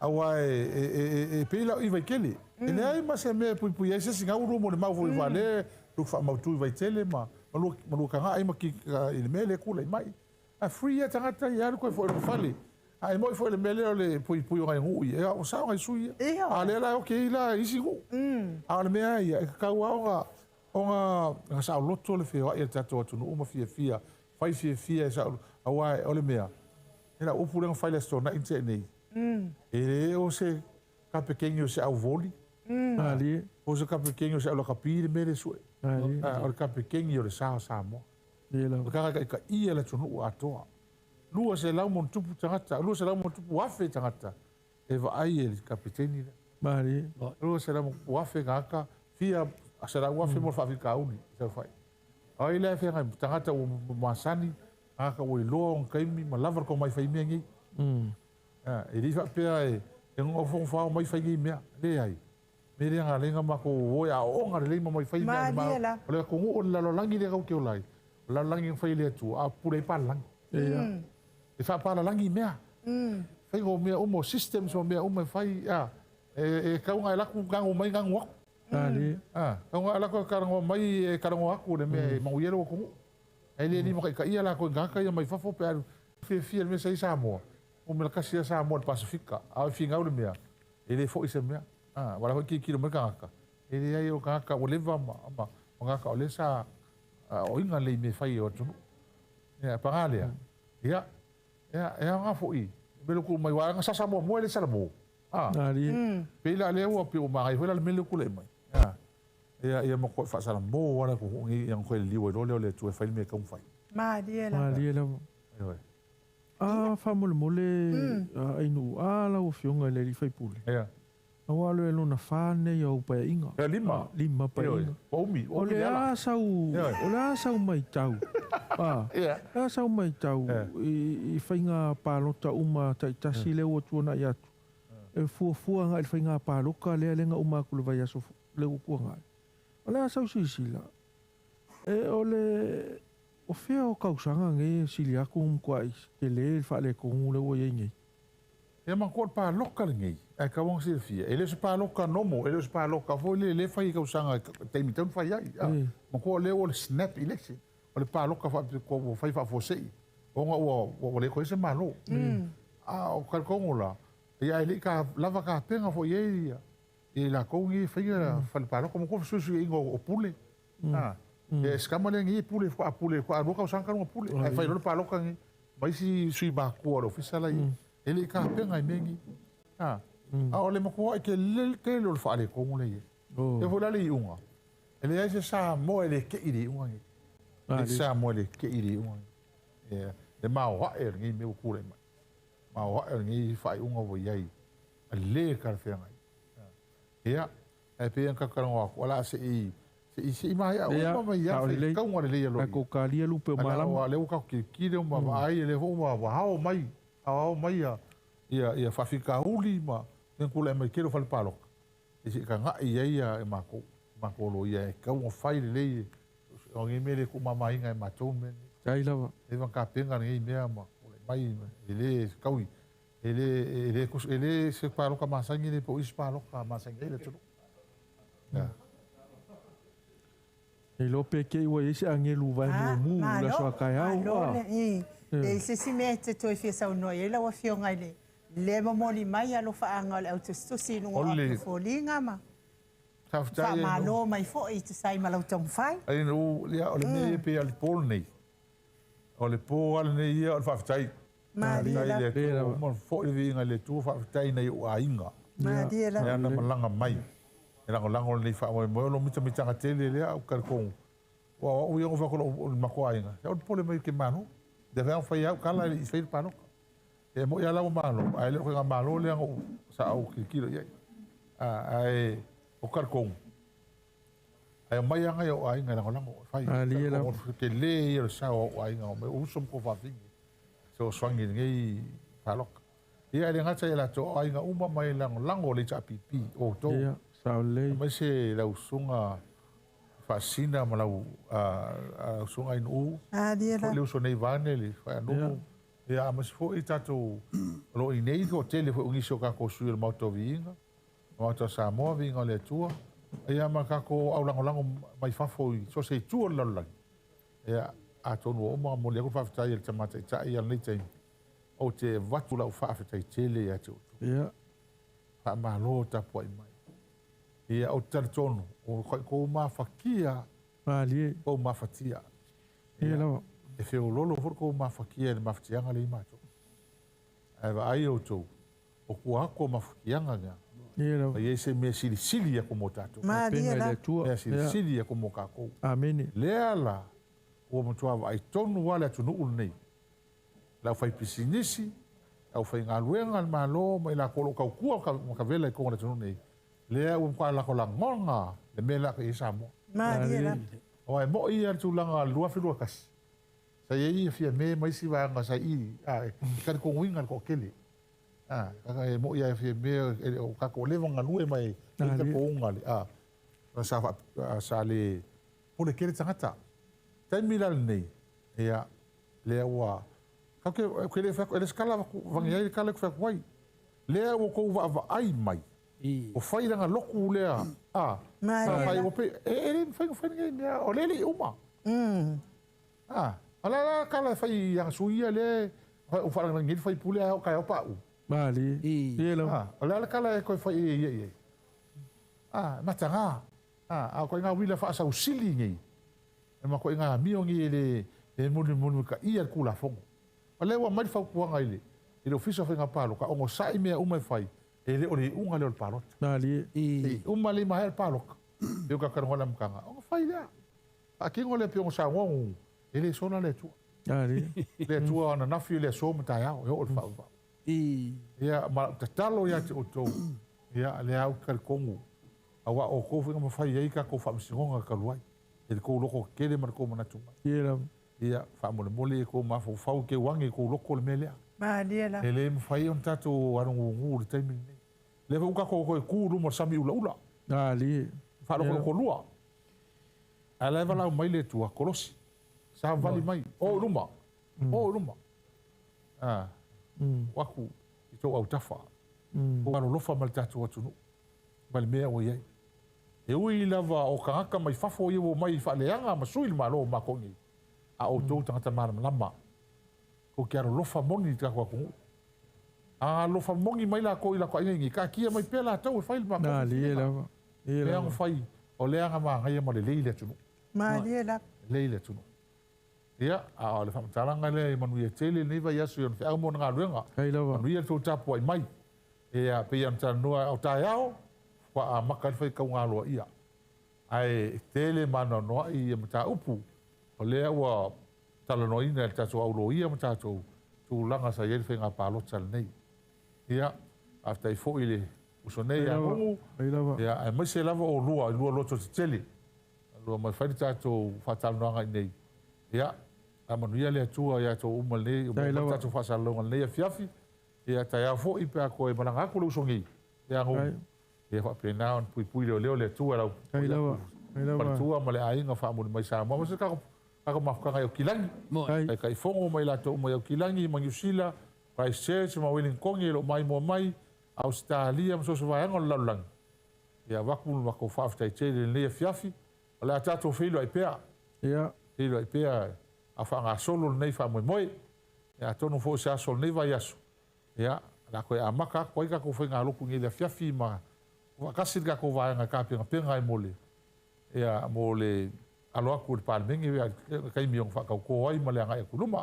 awa e pela i vai kele e nei ma se me pui ai se singa uru mo le mau foi vale tu fa mau tu vai tele ma malu ka ai maki i mele kula i mai a free tangata ia ko foi fale ai mo foi le mele le pui o ngai hu ia o sa ngai sui a le la okay la isi hu a le mea ia ka wa nga sa loto le feo ia tato tu no uma fia fai sa awa o le mea era o pure nga fai le sto na inte nei e o se ka pequeno se au voli ali o se ka pequeno se lo capire mele sui o ka pequeno le sa mo o ka ia le tunu atoa lua se lau mon tupu tangata lua se lau mon tupu afe tangata e va ai el kapiteni mari lua se lau afe ngaka fia se lau afe mo fa fika uni se fai ai le fe ngai tangata o masani aka o lo kaimi ma lava ko mai fai mengi e li fa pe e ngo fo fa mai fai mea le ai me le nga ma ko o ya o nga le mai fai mea ma le ko o la langi le ko lai la langi fai le tu a pure pa lang e fa pa la langi mea fai go mea o mo system so mea o me fai e ka nga la ku gang mai gang wa ali ka nga la ko ka ngo mai ka ngo aku le me ma yelo ko ele ni mo ka ia la ko nga ka ia mai fa fo pe fi me sai Samoa o me ka sia Samoa Pasifika a finga o le mea ele fo ise mea wala ko ki mo ka ele ai o ka o leva ma o nga ka o le sa o inga le me fai o tu Ya pangalia. Ya. Ya nga fo I. Belo ku mai wa nga sasa mo le sala mo. Ali. Pela le o pe o mai foi la mele ku le mai. Ya. Ya mo ko fa sala mo wala ku ngi yang ko li wo le tu fa me ka un fai. Ma dia la. Ali la. Fa mole ai nu ala o fionga le fai pule. Ya. Awa le no na fane yo pa inga. Ya lima. Lima pa inga. O mi le asau mai tau. Ya. Asau mai tau I fainga palota uma tai tasi le o tuana ia. E fuafua nga I fainga paloka le lenga uma ku le vai aso le ku nga. Ola asau sisila. E ole o fea o kausanga nge silia ku kwai ke le fa le ku le o yengi. E man ko pa loka ngi. Ai ka wong se fia. Ele se pa loka nomo, ele se pa loka fo le fai ka usanga te mi tan fai ai. Man ko le o snap election. O le pa loka fa ko fai fa fo sei. O nga o le ko se malo. O ka ko ngola. Ia ele ka lava ka penga fo ye. E la ko ngi fai fa pa loka mo ko su ingo o pule. E skama le ngi pule ko a loka usanga no pule. Ai fai lo pa loka ngi. Mai si sui ba ko o fisala i. Ele ka penga mengi. Ole mo ko ke le lo fa le ko ngule ye. E vola le unga. Ele ai se sa mo ele ke iri unga. E sa mo ele ke iri unga. E le mau ha er ngi me ku le mai. Mau ha er ngi fa unga vo ye. Le ka fe ngai. Ya. E pe en ka ka ngo wala se i se mai a o mai ya ka ngore le lo. Ko ka li lu pe mala. Le ka ki le ma ai le ho ma ha mai. Ha mai ya. Ia fa fika uli ma. Ngen kula mai kero fal palok. Isi ka nga ia e mako lo ia ka un fai le o ngi mele ku mama inga e matou men. Ai lava. E van ka penga ngi mea ma mai ele kaui. Ele se palok ka masangi le po is palok ka masangi le tudo. Ya. E lo pe ke wa isi angelu vai mu la so kai au. E se si me te toi fia sa no e la wa fio ngai le. Le mamoli mai alo fa anga le auto si no o folinga ma. Fa malo mai fo I te sai malau tong fai. Ai no le o le me pe al pol nei. O le po al nei ia o fa tai. Ma dia la. Mo fo I vinga le tu fa tai nei o ainga. Ma dia la. Ya na malanga mai. Era ko lango nei fa mo lo mita mita tele le au kar ko. O yo fa ko ma ko ainga. Ya o pole mai ke mano. Deve fa ia kala I fai pano. E mo ia la malo, ai le ko malo le ngo sa au kilo ia. Ai o karkong. Ai mai anga yo ai ngala ngo fai. Ali la. Ke le ia sa o ai ngo me usum ko fa fingi. So swangi ngai palok. Ia le ngata ia la to ai nga uma mai lango le cha pipi o to. Ia sa le. Mai se la usunga fascina malau usunga inu. Dia la. Le usone vanele fa no. Ya mas fo I tato lo I nei ko tele fo ngi so ka ko su el moto vinga. Moto sa mo vinga le tua. Ya ma ka ko au lango mai fa fo so se tua la la. Ya a to no mo mo le ko fa ta il tamata ta ia nei tai. O te vatu la fa fa tele ya tu. Ya. Pa ma lo ta po mai. Ya o tar tono o ko ma fakia. Ali. O ma fatia. Ya la. E feo lolo for ko mafakia le mafatianga le mato. Ai va ai o to. O kua ko mafakianga nga. Ia. Ai se me sili ko motato. Ma dia la. Me sili ko mo ka ko. Amen. Le ala o mo tua ai tonu wala tu no nei. La fai pisinisi, au fai ngaluenga malo mai la ko ka kua ka vela ko na tu nei. Le o ko la ko la ngonga le mela ke samo. Ma dia la. O ai mo ia tu langa lua filua kas. Sa ia fia me mai si va nga sa I kan ko winga ko kele ka mo ia fia me o ka ko le nga lue mai ka ko ngali sa le o le kele tangata tai milal nei ia le wa ka ke le fa le skala va ngai ka le fa wai le o ko va ai mai o fai nga loku le fai o pe fai ngai o le uma ala kala fai yang suia le o fala ngil fai pule o kai o pau Bali. Ia la. Ala kala ko fai ye. Matanga. Ko nga wila fa sa usili ngi. E ma ko nga mi ngi le e muni ka ia kula fongo. O le wa mai fa kuanga ile. Ile ofisa fa palo ka ongo sai mea umai fai. E le ori unga le palo. Na li. E uma le mai palo. Eu ka kangola mkanga. Ongo fai la. A kingo le piongo sa ngongu. Ele sona le tu. Na li. Le tu ana nafi le so mta ya o o fa. Ia ma tatalo ya te o to. Ia le au kal kongu. Awa o ko finga mafai ai ka ko fa msingonga ka luai. E ko loko kele mar ko mana tuma. Ia fa mole ko ma fo fau ke wangi ko loko le mele. Ma dia la. Ele mfai on tato arongo ngu te mi. Le fa ka ko ku lu mo sami ula. Na li. Fa loko lua. Ala va la mai le tua kolosi. Sa vali mai. O ruma. O ruma. Ah. Waku i tō au tafa. O aro lofa mal tātou atunu. Mal mea o iei. E ui lava o kangaka mai fafo i o mai whaaleanga ma sui ma lo ma kongi. A o tō tangata maram lama. Ko ki aro lofa moni i tākua kongu. A lofa mongi mai la ko i la ko ingi. Ka kia mai pēla tau e whaile ma kongi. Na li e lava. Leanga whai. O leanga ma ngai ma le leile atunu. Ma dia la. Leile atunu. Ia, a le whamataranga le manu ia tele nei vai asu ion whiau mona ngā ruenga. Hei lawa. Manu ia tō tapu ai mai. E a pe ian tāna noa au tāi au, wha a maka whai kau ngā loa ia. Ai tele mana noa i a mata upu. O lea ua tala noa ina le tātou au loa ia mata tō tū langa sa ieri whai ngā pālota nei. Ia, a tai fo i le uso nei a ngongu. Hei lawa. Ia, ai mai se lava o lua, i lua loto te tele. Lua mai whai tātou whatalo noa nei. Ia, a manuia le atua ia tō umal nei, o mai tātou whasalonga nei a fiafi, ia tai a fo i pēr koe malanga ako le usongi. Ia ngō, ia whapena on pui leo le atua lau. Hei lawa. Paratua ma le ainga whaamuni mai sa mua. Masa kako mafukanga i o kilangi. Kai kai fongo mai la tō umai o kilangi, ma Ngiusila, Christchurch, ma Wellingkongi, lo mai mua mai, Australia, ma soso vaianga o laulangi. Ia wakulu wako whaaftai tele nei a fiafi, o le a tātou whilo ai pēr. Ia. Hilo ai pea a whaanga solo nei wha moe moe. Ia tonu fo se asol nei vai asu. Ia, la koe a maka, koe ka ko whainga loku ngi le fiafi ma. Wakasir ka ko vaenga ka penga penga i mole. Ia mole alo aku le palmengi, kai miong whakau ko ai ma le anga e kuluma.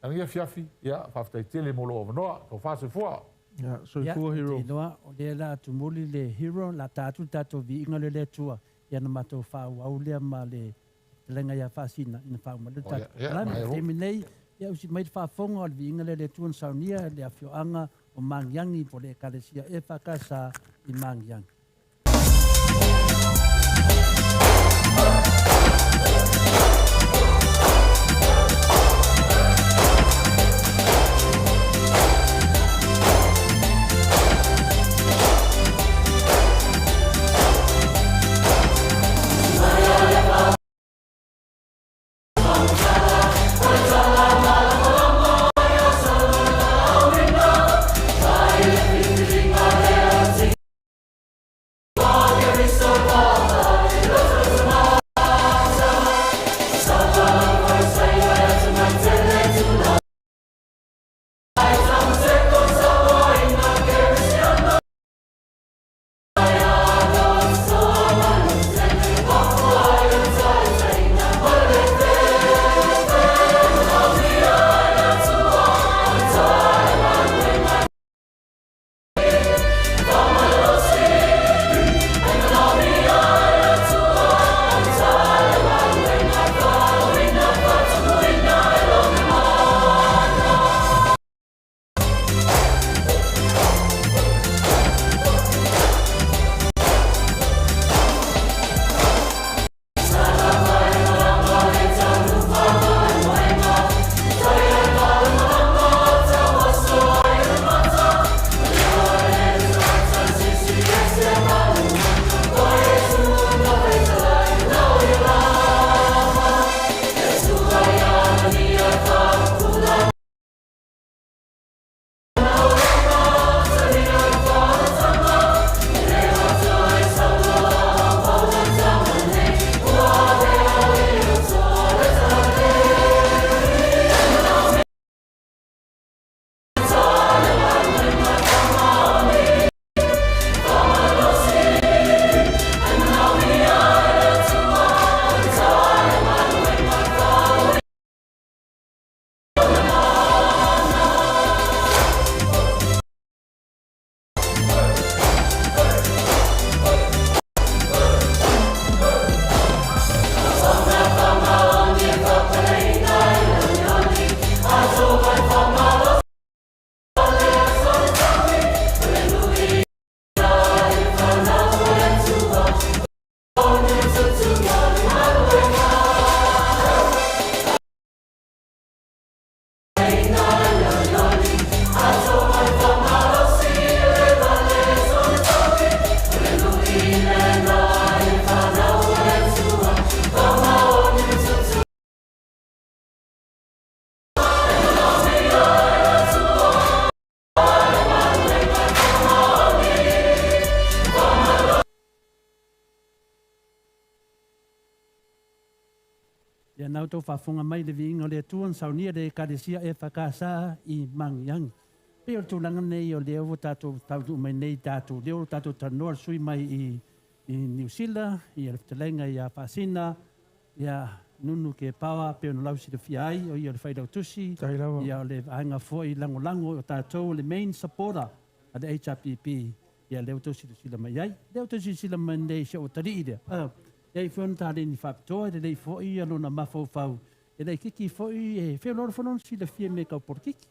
Angi a fiafi, ia, whaftai tele molo o manoa, to whase fua. Ia, soifua hero. Ia, noa, o le la tumuli le hero, la tātou vi inga le tua. Ia na matou whau au lea ma le lenga ia fasina ina fa ma le tata lana te minei ia usi mai fa fonga al vinga le tuan saunia le afioanga o mangiangi po le kalesia e fa kasa i mangiangi Ia nau tau whafonga mai le viinga o le tuan saunia le karesia e whakasa I mangiang. Pe o tūlanga nei o leo o tātou tautu mai nei tātou leo tātou tanoa sui mai I New Zealand, I Aleftelenga, I a Pasina, I a nunu ke pawa pe o lausi le fiai o I o le whaidau tusi, I a le anga foi lango lango o tātou le main supporter a le HRPP, I a leo tusi le sila mai ai. Leo tusi sila mai nei se o tari I lea. Ei whon tāre ni whapitoa, e lei foi alo na mawhau. E lei kiki foi e whenora whanon si le fia me kau por kiki.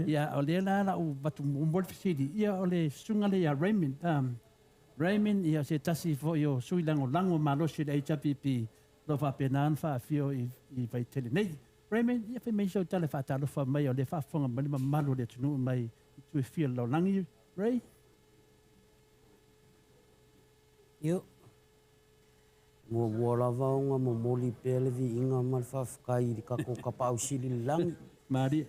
Ia o le la o batu umbol fisiri. Ia o le sunga le a Raymond. Raymond ia se tasi foi o sui lango malosi le HRPP. Lo whapenan whawhio I vai tele nei. Raymond ia whi mei sau tale whatalo wha mai o le whafonga malima malo le tunu mai I tue fia lau langi. Ray? Yo. Mua lava onga mo moli pele vi inga mal whawhkai I kako kapau sili lang. Mari.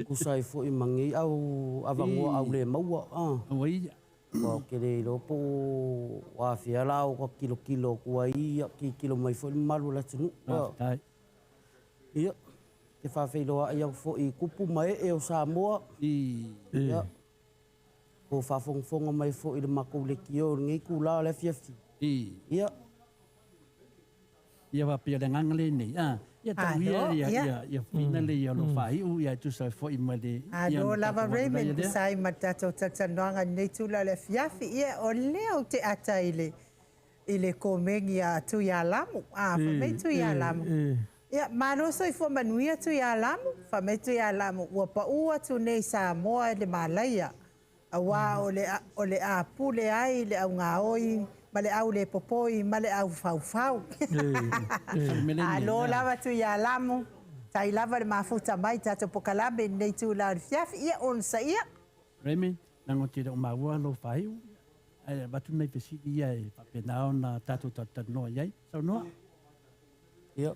Kusai fo I mangi au avangoa au le maua. Oi. Ko kere lopo wa fiala o ko kilo kua ia ki kilo mai fo malu la tunu. Tai. Ia. Te whawhiloa ia fo I kupu mai e o Samoa. Ia. Ko whawhongfonga mai fo I le makou le kio ngai kula le fiafi. Ia. Ia wa pia le ngangale nei. Ia tau ia fina le ia lo whai u ia tu sa fo I male. Alo lava Raymond kusai matato tatanoanga nei tula le fiafi ia o leo te ata ile komengi a tu ia lamu. Whamei tu ia lamu. Ia mano so I fo manuia tu ia lamu. Whamei tu ia lamu. Ua pa ua tu nei Samoa le Malaya. Awa o le a pule ai le au ngā oi. Male au le popoi, male au fau. Alo lava tu ia lamu. Tai lava le mafuta mai tato pokalabe nei tu la fiafi ia on sa ia. Remy, nango tira o maua lo whai. Batu nei pesidi ia e papenao na tato tatanoa iai. Sau noa? Ia.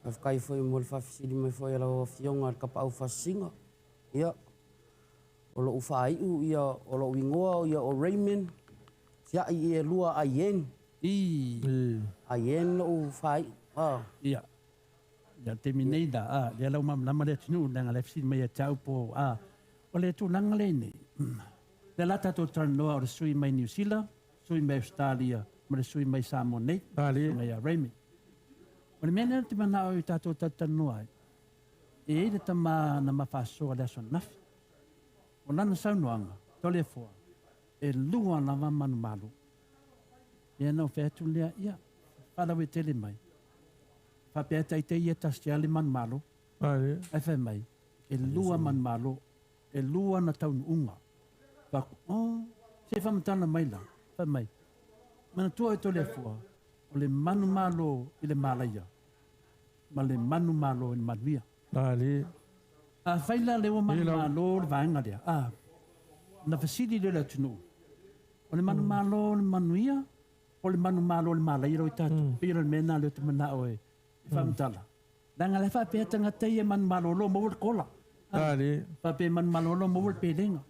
Afkai foi mo le whawhisiri mai foi ala o fionga al kapau whasinga. Ia. Olo ufai u ia olo wingoa ia o Raymond. Sia I lua aien. Aien o fai. Ia. Ia te minei da. Ia lau mamlama le tinu. Nanga le fisi mai a tau po. O le tu langa le ne. Le lata to tranoa o le sui mai New Zealand. Sui mai Australia. Ma le sui mai Samoa nei. Mai a Raymond. O le mena te mana o I tato tatanoa. E le tama na mawhasoa le aso nafi. O lana saunoanga. Tole fua. E lua na manu malu. Ia nau whetu lea ia. Whalawe tele mai. Whapea taite ia tasiale manu malu. Ai whai mai. E lua manu malu. E lua na taunu unga. Whaku, se whamatana mai la. Whai mai. Mana tua e tole fua. O le manu malu I le Malaya. Ma le manu malu I le manuia. Whaila lewa manu malu le vaenga lea. Na fasidi le la tunu. O le manu malo le manuia, o le manu malo le Malaya roi tatu. Pira le mena le te mana oe. Whamtala. Nanga le whapea tangata ia manu malo lo mawul kola. Whapea manu malo lo mawul pelenga.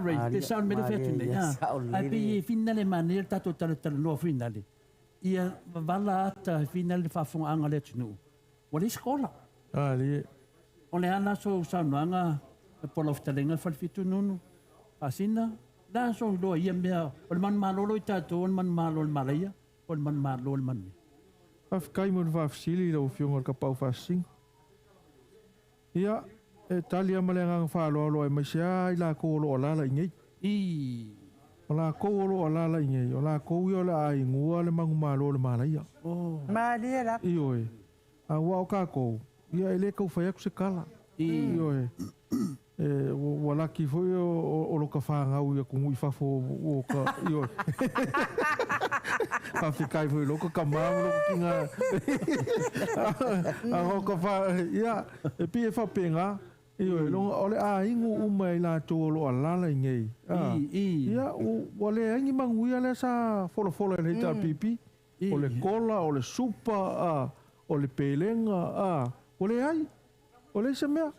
Rei, te saun mele whetu nei. Ai pe I fina le mani le tatu tala noa fina le. Ia wala ata fina le whafunga anga le tunu. Wale skola. O le ana so saunuanga e pola fitalenga whalfitu nunu. Pasina, la so loa ia mea, o le manu malolo I tātou, o le manu malolo le Malaya, o le manu malolo le manu. Whawhikai mo le whawhisili lau fionga le kapau whasing. Ia, e tali ama le ngang whaaloalo e mai sea I la kou olo alala I ngei. O la kou olo alala I ngei, o la kou I o le a ingua le mangu malolo le Malaya. Maria la. I oe, a wao ka kou, ia ele kau whaiaku se kala. I oe. Walaki foi o lo ka whangau ia kungu I whafo o ka io. Whawhikai foi loko ka mamu loko ki ngā. A ho ka wha, ia, e pi e whapenga. Io, longa ole a ingu umai la tō lo alala I ngei. Ia, wale aingi mangu ia le sa folo e leita pipi. O le kola, o le supa, o le pelenga, o le ai. O le se mea.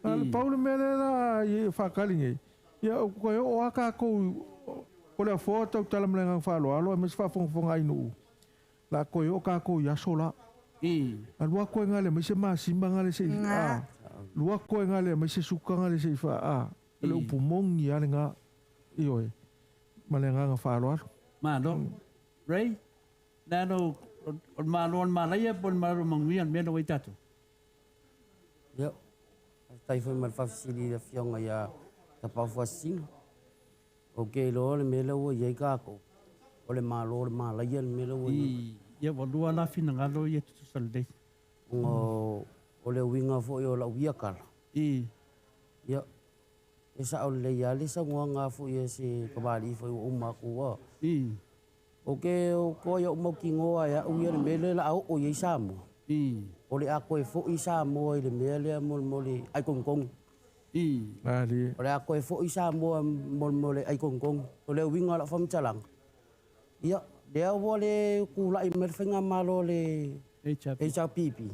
Paule mele la I whakali ngei. Ia koe o aka kou ko le foto tala mlenga falo alo e mes fa fong fong ai no. La koe o ka ko ya sola. A lua koe ngale mai se masimba ngale se a. Lua koe ngale mai se suka ngale se fa a. Le upumong ni ale nga ioe. Male nga nga whaaloa. Malo. Ray? Nano, o malo on malaya po malo manguian mena wai tatu. Yo. Tai foi mal fasili da fionga ya ta pa fasinga. Okay lo le mele wo ye ka ko. O le malo le malaya le mele wo. Ia walua la fina ngalo ia tutu salde. O le winga fo yo la wia kala. Ia. Esa o le ya le sa nga fo ye se kabali fo o ma ko wa. Oke o ko yo mo kingo ya o ye le mele la o ye sa mo. O le ako e fo i sa mo le mele mo le ai kong kong. O le ako e fo i sa mo le ai kong kong. O le winga la fam chalang. Ia. Dia boleh kulai merfenga malo le HRPP.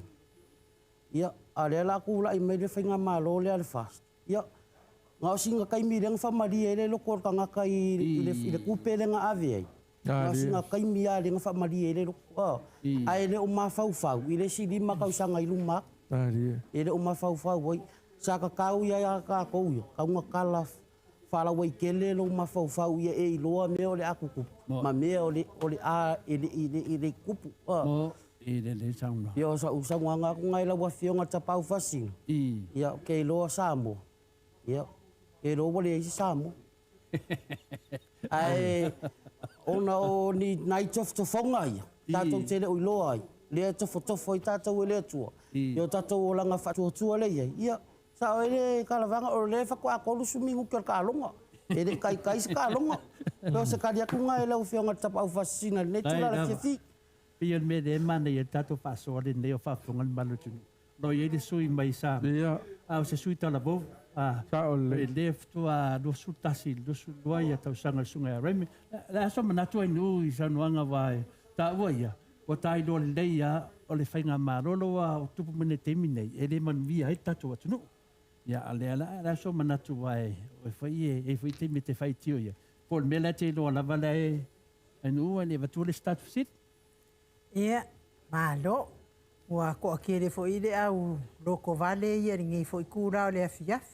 Ya, ada la kulai merfenga malo le alfast. Ya, ngau singa kai mi deng famadi ele lokor kanga kai ile kupele nga ave. Ngau singa kai mi ale nga famadi ele lokor. Ai le uma fau ile si lima kau sanga iluma. Ele uma fau boy. Saka kau ya ka kau ya. Kau ngakala fala wai kele lo ma fau ia e loa me ole aku kupu ma me ole a ele kupu le sauna yo sa usanga ku ngai la wa fionga tapau fasing ia ke loa samo ia ke lo wole i samo ai ona o ni night of to fonga ia tato tele o loa le to foto foi tato ele tu yo tato ola nga fa tu le ia sa ele kalavanga o le fa ko akolu sumingu ke kalonga ele kai ska longa lo se kadia kunga ele o fionga tapa fasina ne tula la kefi pion me de mane ye tato paso le ne o fa fonga malu tu no ye de sui mai sa a se sui tala bo sa o le lefto a do sutasi do suai ta sanga sunga remi la so manatu nu i sanuanga vai ta voia o tai do le ya o le fainga marolo o tupu mene temine ele man via tato atu ya ala so manatu vai o foi te mete fai tio ya por mela te lo la vale anu ele va tu le stat sit ia malo wa ko akere foi ile au loko vale ia ngi foi kura le afiaf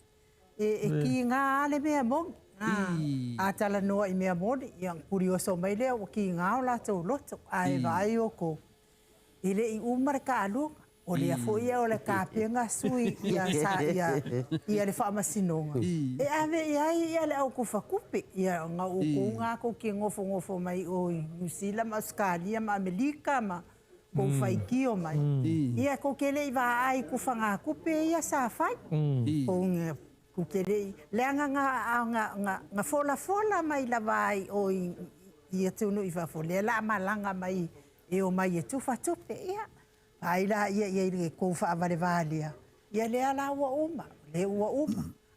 e ki nga le me mo a tala no i me mo ia curioso mai le o ki nga la to loto ai vai o ko ile i umar ka alu o le afo ia o le kapenga sui ia le whaamasinonga. E ave ia le au kufakupe ia nga uko ngā ko ki ngofo mai o New Zealand, Australia, ma Amerika, ma ko whaikio mai. Ia ko kele i wa ai kufa ngā kupe ia sa whai. Ko kele leanga nga fola mai la vai o ia tunu i whafole. La malanga mai e o mai e tufa tupe ia. Ai la ia le ko fa vale valia. Ia le ala wa uma.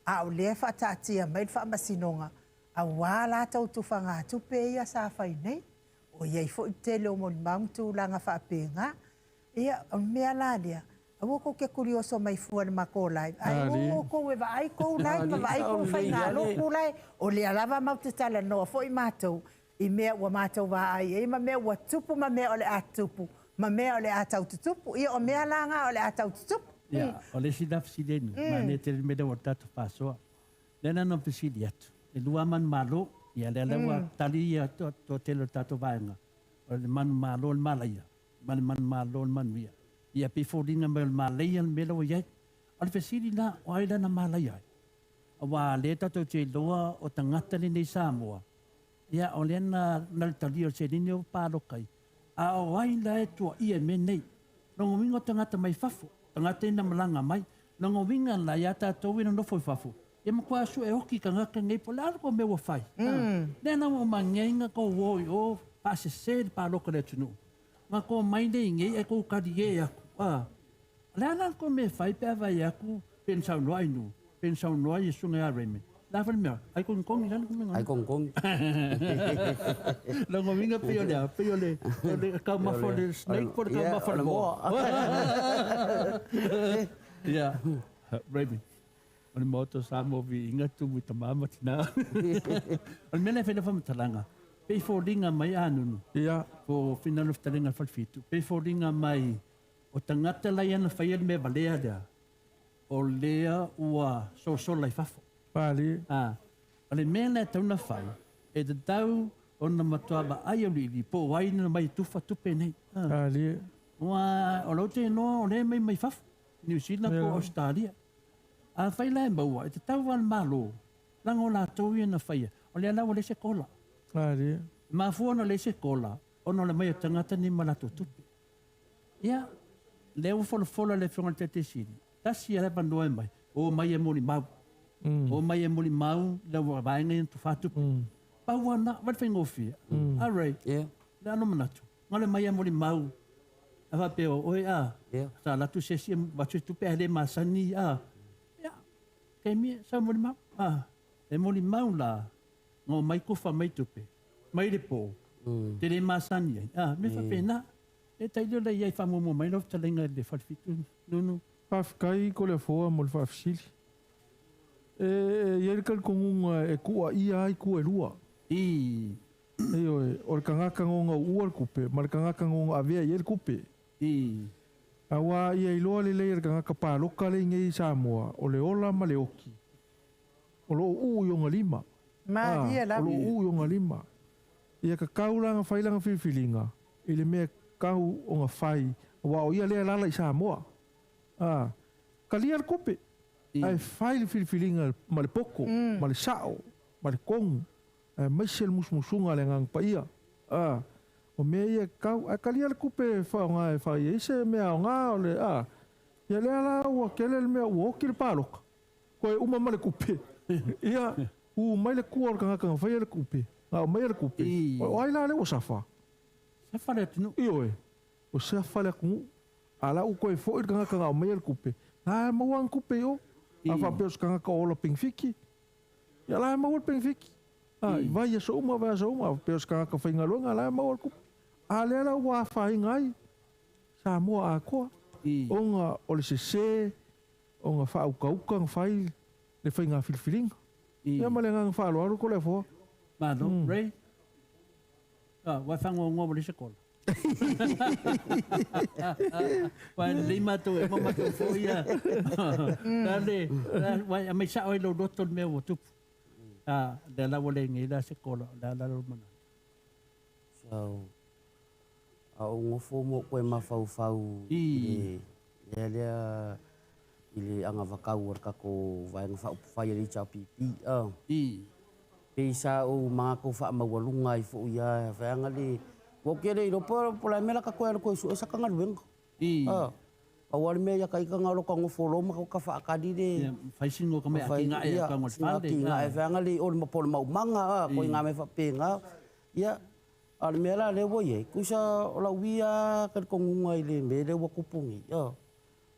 A o le fa tatia mai fa masinonga. A wala tau tu fanga tu pe ia sa fai nei. O ia fo tele o mon bang tu langa fa penga. Ia o me ala dia. A ko ke curioso mai fu ma ko lai. Ai o ko we vai ko lai pa vai ko fai na lo ko lai. O le ala va ma te tala no fo i matou. I me wa matou va ai e ma me wa tupu ma me o le atupu. Ma mea o le atau tutupu, ia o mea langa o le atau tutupu. Ia, o le sidaf sidenu, ma ne te meda o tatu pasoa. Lena no pisidi atu. E lua man malo, ia le lewa tali ia to telo tatu vaenga. O le man malo le malaya. Man malo le manuia. Ia piforinga me le malaya le mela o iai. O le pisidi na o aila na malaya. A wa le tatu te loa o tangata le nei Samoa. Ia o le na tali o se nini o palokai. A o ai la e tua ia me nei. Nongo winga tangata mai fafo. Tangata ina malanga mai. Nongo winga la ia tātou ina nofo i fafo. E makua asu e hoki ka ngaka ngei po laro ko mewa fai. Nena mo mangenga ko woi o pase se pa loka le tunu. Nga ko mai nei ngei e ko kari e aku. Lana ko me fai pe avai aku pensau noai nu. Pensau noai e sunga a reme. Lava mea, ai kong kong ilan kumenga. Ai kong kong. Lango minga piole, kau mafo le snake por kau mafo le moa. Ya, Remy. Oni moto sa mo vi inga tu mu tamama tina. Oni mena fena fama talanga. Pei fōringa mai anunu. Ia. Ko whinanu whtarenga whalwhitu. Pei fōringa mai o tangata lai ana whaia me balea rea. O lea ua sosola I whafo. Pali. Ale mea nei tauna whai. E te tau o na matua ba ai au lili. Po waina mai tufa tupe nei. Pali. Ua o lau te noa o le mai mai whafo. New Zealand ko Australia. A whai lai maua. E te tau wan malo. Langa o la tau ia na whaia. O lea lau o le se kola. Pali. Ma fuana le se kola. Ono le mai o tangata ni malato tupe. Ia. Leo fola le whionga te siri. Tasi a lepa noe mai. O mai e mori mau. O mai e mori mau. Leo vaenga i tu whatupe. Pau ana. Wat whaingo fia. Arei. Yeah. Le ano manatu. Ngale mai e mori mau. Awa peo. Oe a. Yeah. Sa latu se si. Watu tupe a le masani a. Ia. Kei mia. Sa mori mau. E mori mau la. Ngō mai kufa mai tupe. Mai le po. Te le masani ai. Me whapena. E tailo la iai whamomo mai lof talenga le whalwhitu. Nunu. Whafkai ko le foa mo le whafsili. Ieri kalkongunga e kua ia ai kua e rua. I. O le kangaka ngonga ua le kupe. Ma le kangaka ngonga avea ieri kupe. I. Awa ia iloa le leia le kangaka pāloka le ngei Samoa. O le ola ma le oki. O lo uu yonga lima. Ma ia la. O lo uu yonga lima. Ia ka kaulanga whailanga whiwhilinga. I le mea kau o ngā whai. Wa o ia lea lala I Samoa. Ka lia le kupe. Ai whai le whiwhilinga ma le poko. Ma le sao. Ma le kongu. Mai se le musmusunga le ngang pa ia. O mea ia kau. Ai ka lia le kupe wha o ngā e whai. Ise mea o ngā o le. Ia lea la ua kele le mea ua oki le pāloka. Koe uma ma le kupe. Ia. Mai le kua o ka ngaka ngā whai le kupe. Ngā o mai le kupe. O ai la le o safa. Safa le tunu. Io e. O safa le kungu. Ala u koe fo I ka ngaka ngā o mai le kupe. La maua ang kupe yo. A whapeo ska ngaka ola pingfiki. Ia la maua pingfiki. Vai a so uma, vai a so uma. A whapeo ska ngaka whaingalunga. La maua kupe. A lea la ua whai ngai. Sa mua a koa. O ngā ole se. O ngā whaukauka ng whai. Le whai ngā whilwhilinga. Ia ma le ngā whaalo aru ko le fo. Mano, rei. Wai whango ngō le se kola. Wai lima tu e mama tu fo ia. Dale, wai a mai sa oi lo doton me o tupu. De la wole ngi la se kola, la lo mana. So, au ngofo mo koe mawhau. Lea ili anga wakau ar kako vai ngā whaupuwhai ali chao pipi. Peisa o mga ko wha mawalunga I fo ia whaanga li. Wokere I ropo pola mela ka koe ano koe su e saka ngaruenga. Awari mea ia ka ika ngaro ka ngofo loma ka whaakadi de. Whaisingo ka mea ki ngā e ka ngot whande. Ki ngā e whaanga li o ma pola maumanga koe ngā me whapenga. Ia, ale mea la le wo ye. Kusa o la uia ka kongunga I le me le wakupungi.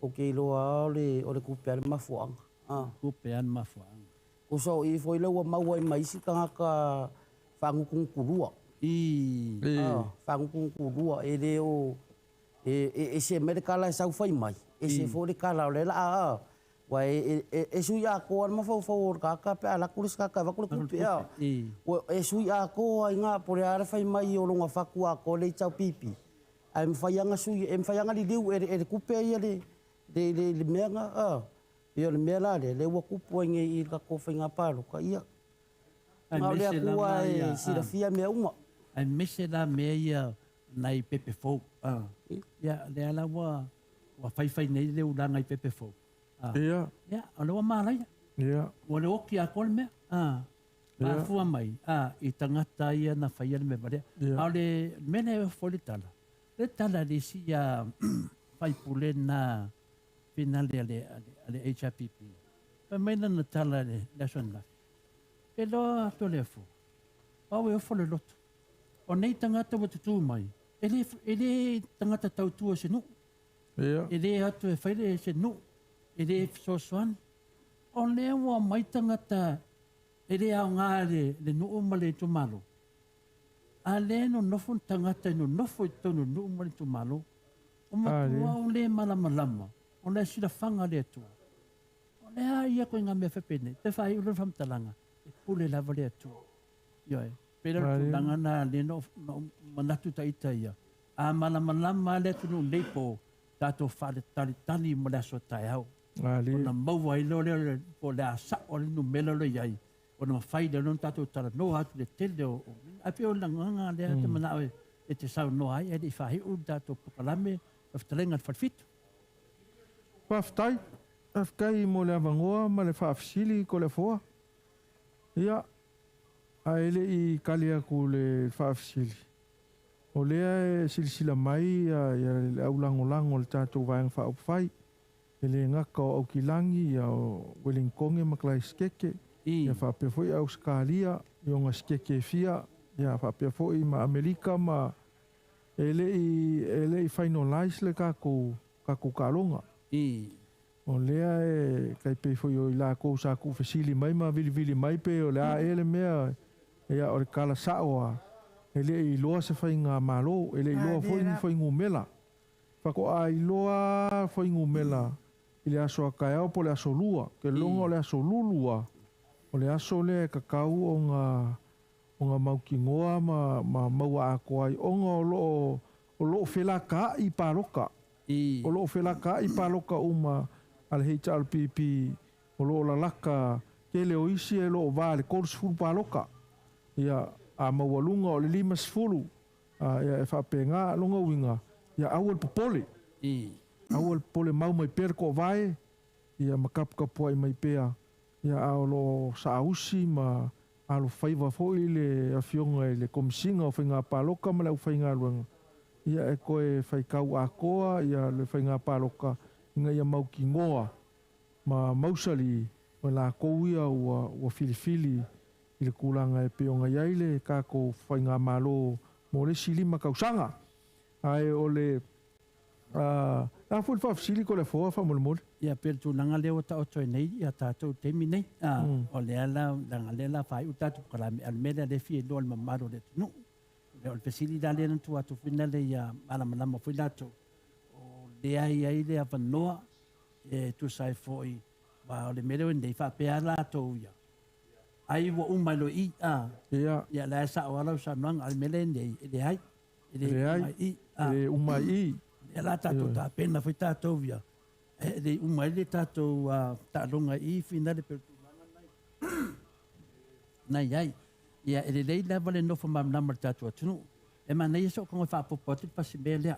Okay, loa o le kupe ale mafuanga. Kupe ane mafuanga. Kusa I foi lewa maua I maisi ka ngaka whangukung kurua. Whangukung kurua. E le o... E se merikala e sau whai mai. E se fōre kala o le la. Wa e sui a ko ane mawhau o kaka pe ala kuris kaka wakule kupe. E sui a ko ai ngā pore ara whai mai o longa whaku a ko le chau pipi. Ai mwhaianga sui, e mwhaianga li liu e kupe ia le mea ngā. Ia le mea la le wakupu inge I ka kowhai ngā pāruka ia. Ngā lea kua e sirafia mea unga. Ai mese la mea ia nai pepe fau. Ia lea la wa whaiwhai nei leo la ngai pepe fau. Ia, o le wa mārai. Ia. O le oki a kole mea. Mafua mai. I tangata ia na whaia le me varea. A le mene e fo le tala. Le tala le si a whaipule na... Finale ale HRPP. Pa mai na tala le son la. E loa to le fo. Pau e ofo le loto. O nei tangata wa tutu mai. E le tangata tautua se nu. E le atu e whaile se nu. E le sosoan. O le wa mai tangata e le au ngā le nu ma le tumalo. A le no nofo tangata no nofo I tonu nu ma le tumalo. O matua o le malamalama. O le sila whanga le atua. O le ia koe ngā mea whapene. Te whai ule whamtalanga. E pule lava le atua. Ioe. Pera tūlanga nā le no manatu taita ia. A malama le tunu leipo tātou whare tali mo le aso tai au. Ona maua i lore o le asa o le nu mela le iai. Ona mawhai le non tātou tara no atu le tele o. Api o langanga le te mana oe e te sau no ai e le whahi u tātou pukalame o whtalenga le wharfitu. Whaftai. Afkai mo le avangoa ma le whaafisili ko le foa. Ia. A ele i kalia ku le whaafisili. O lea e silisila mai ia au lango le tātou vaenga whaopwhai. Ele ngaka o Aukilangi ia o Wellingkonge maklai skeke. Ia whaapewhoi au Skalia i o ngā skeke fia. Ia whaapewhoi ma Amerika ma ele i finalize le kako kalonga. O lea e kai pewhoi o i la kou sa ku fesili mai ma vili mai pe o lea ele mea ia o le kala saoa. Ele i loa se whai ngā malo, ele i loa foi ni whai ngumela. Whako a i loa whai ngumela. I le aso a kai au po le aso lua. Ke longa o le aso lulua. O le aso le kakau o ngā maukingoa ma maua a koai. O ngā o loo whelaka i paroka. O loo whelaka i paroka uma ale hei TLPP. O loo lalaka ke leo isi e loo vale korsfuru paroka. Ia a maualunga o le 5 ia e whapenga longa winga ia awal popole awal pole mau mai per ko vai ia makapkapo ai mai pea ia alo sausi ma alo faiva foi le afionga le komisinga o whainga paloka ma le whainga luanga ia e koe whaikau a koa ia le whainga paloka inga ia mauki ngoa ma mausali ma la kouia ua filifili i le kulanga e peonga iaile kako whainga malo mo le silima kausanga. Ai o le a ful whafsili ko le foa whamole. Ia pere tu langa leo ta oto e nei, ia tātou temi nei. O le ala, langa le la whai utatu karame, al mele le fie loa le mamaro le tunu. Le o le pesili da le nantu atu whina le ia malamalama whilato. O le ai ai le awanoa, e tu sai foi, wa o le mele o nei whapea la tau ia. Ai wa umalo i ia la sa wala sa nang al mele nei ele ai ele umai i ela tato ta pena foi tato via ele umai le tato ta longa i finale per nai ai ia ele le la vale no fama number tato tunu e ma nei so ko fa popoti pasibele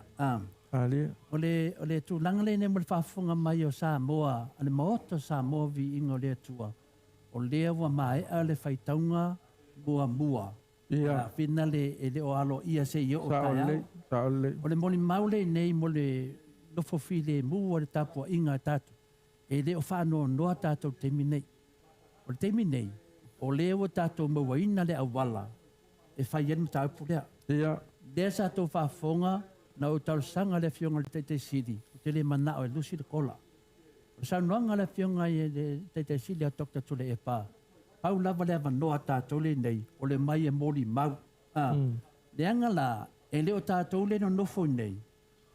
ali ole tu langle ne mo fa funga mai o sa moa ale moto sa movi ingole tua o lea wa mai ale faitaunga mua. Ia. Fina le ele o alo ia se i o taia. Taole. O le moli maule nei mo le lofo file mua le tapo inga tatu. Ele o whano noa tatou temi nei. O le temi nei, o lea o tatou mawaina le awala. E whai enu tau pulea. Ia. Lea sa tau whafonga na o tau sanga le fionga le teite siri. O te le mana o e lusi le kola. Sa noanga la fionga e te sili a tokta tule e pā. Pau lava le ava noa tātou le nei, o le mai e mori mau. Le anga la, e leo tātou le no nofo nei.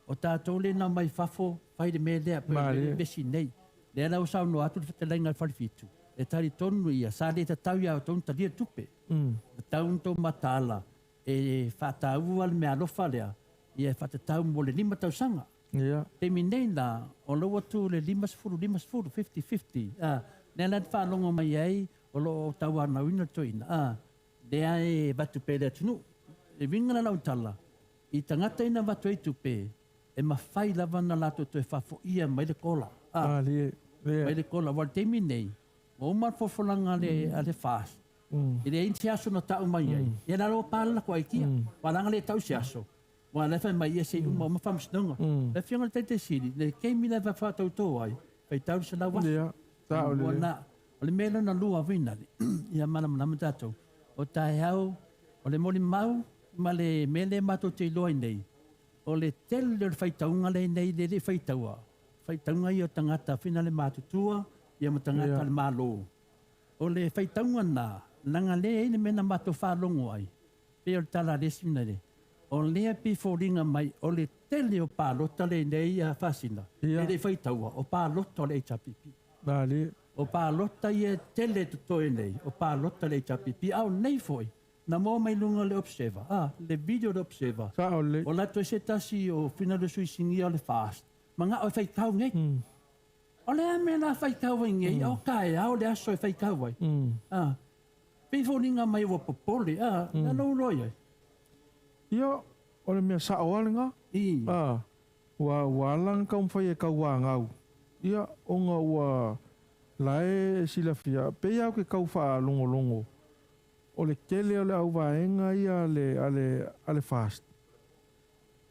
O tātou le na mai fafo, whai de me lea, le besi nei. Le ala o sao no atu le whatalenga wharifitu. E tari tonu ia, sa le tatau ia o tonu talia tupe. Tau nto matala, e whatau al mea lofa lea, ia whatatau mo le 5 tau sanga. Yeah. Temi nei na, o loa tu le 5 50-50. Nea la whanonga mai ai, o lo tau ana wina toina. Nea e batu pere atunu. E wingana lau tala, i tangata ina watu e tupe, e mawhai lava na lato to e whafo ia mai le kola. Mai le kola, wal temi nei, o umar fofolanga le fast. I le inti aso na tau mai ai. E la lo pala ko aikia, walanga le tau se aso. Wa le fa mai ese uma famsnunga. Le fianga te siri, le kemi le fa fatau to ai. Pai tau se la wa. Tau le. Na, le melo na lua vina. Ia mana mana tato. O tai hau, o le moli mau, ma le mele mato te loa nei. O le tel le faitaunga le nei le faitaua. Faitaunga i o tangata fina le matutua, ia matangata le malo. O le faitaunga na, langa le ene mena mato whalongo ai. Pe o tala resina le. O lea pi fōringa mai, o le tele o pālota le nei a whasina. E le whaitaua, o pālota le HPP. O pālota i e tele tutoe nei, o pālota le HPP. Au nei foi, na mo mai lunga le observer. Le video le observer. Sa o le. O la to se tasi o fina le sui singi o le fast. Manga o fai kau ngai. O le ame na fai kau ngai. O kai o le aso e fai kau wai. Peifoninga mai wa popole. Na no roi ai. Ia, o le mea sa o alenga. Wa lang kau fai e kau wa ngau. Ia, onga ua lae sila fia. Pei au ke kau wha longo longo. O le kele o le au vaenga ia ale fast.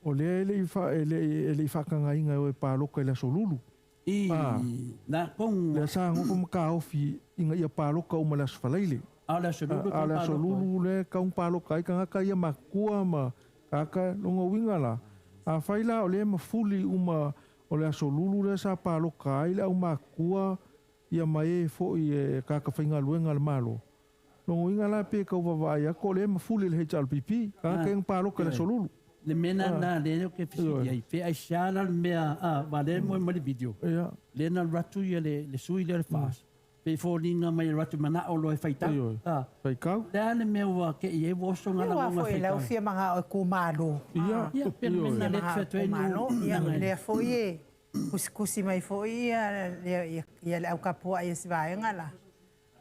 O le ele i whakanga inga o e pāloka i la solulu. Na kong... Le sa ngoko maka ofi inga ia pāloka o malas whalaile. Ala solulu ala solulu le kaung pāloka i kangaka ia makua ma kaka longo winga la. A whaila o le mafuli uma o le solulu le sa pāloka i le au makua ia mai e fo i e kaka whainga luenga le malo. Longo inga la pe kau wawai a ko le mafuli le HLPP kaka yung pāloka le solulu. Le mena na le ke fisi ai fe ai shala mea va le mo mo video. Le na ratu ia le sui le fast. Pe fo linga mai ratu mana o lo e faita. Fai kau. Le me wa ke e wo so ngala mo fa. Ia fo manga o ku malo. Ia pe mena le fetu no. Ia le fo ie. Kusi mai fo ia le au kapua ia se vai ngala.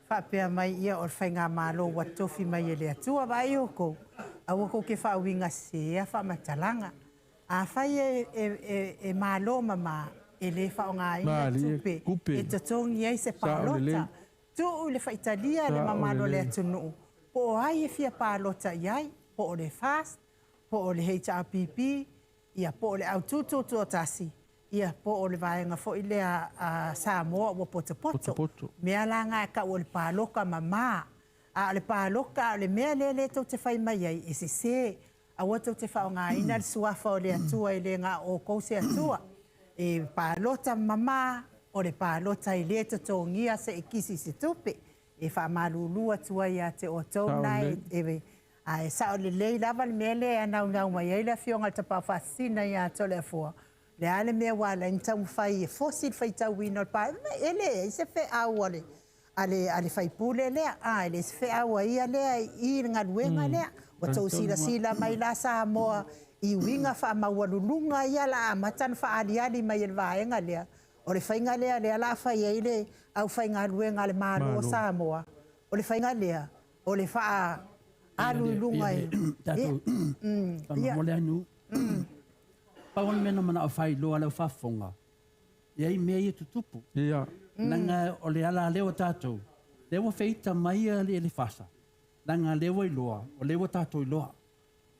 Fa pe mai ia o fainga malo wa tofi mai le atua vai o ko. Au ko ke fa winga se fa matalanga. A fai e malo mama ele fa nga ina tupe. E totongi ai se palota. Tu le fa Italia le mamalo le tunu. Po ai e fia palota iai, po le fast, po le HRPP, ia po le aututu tasi. Ia po le vaenga fo ile a Samoa wa poto. Mea langa ka o le paloka mama. A le paloka le mea le tau te fai mai ai e se a watu te whao ngā ina le suafa o le atua i le ngā o kouse atua. E palota mama o le palota i le tatongia se e kisi se tupe. E wha malulu atua ia te o tau nai e sa o le lei lava le mea le anau ngau mai ai le fionga te pawhasina ia to le fua. Le ale mea wala in tau whai e fosil whai tau wino le pa. Ele e se whe au ale. Ale fai pule lea, ele se whea ua ia lea i ngā ruenga lea. Wa tau sila mai la Samoa i winga wha maualulunga ia la amatan wha aliali mai el vaenga lea. O le whainga lea lea la whai eile au whai ngā ruenga le maro o Samoa. O le whainga lea, o le wha alu lunga e. Tato, whamamole anu. Pawan mena mana o whai loa lau whafonga. Iai mea i tutupu. Ia. Nanga o le ala leo tātou. Lewa feita mai le whasa. Nanga lewa i loa, o lewa tātou i loa.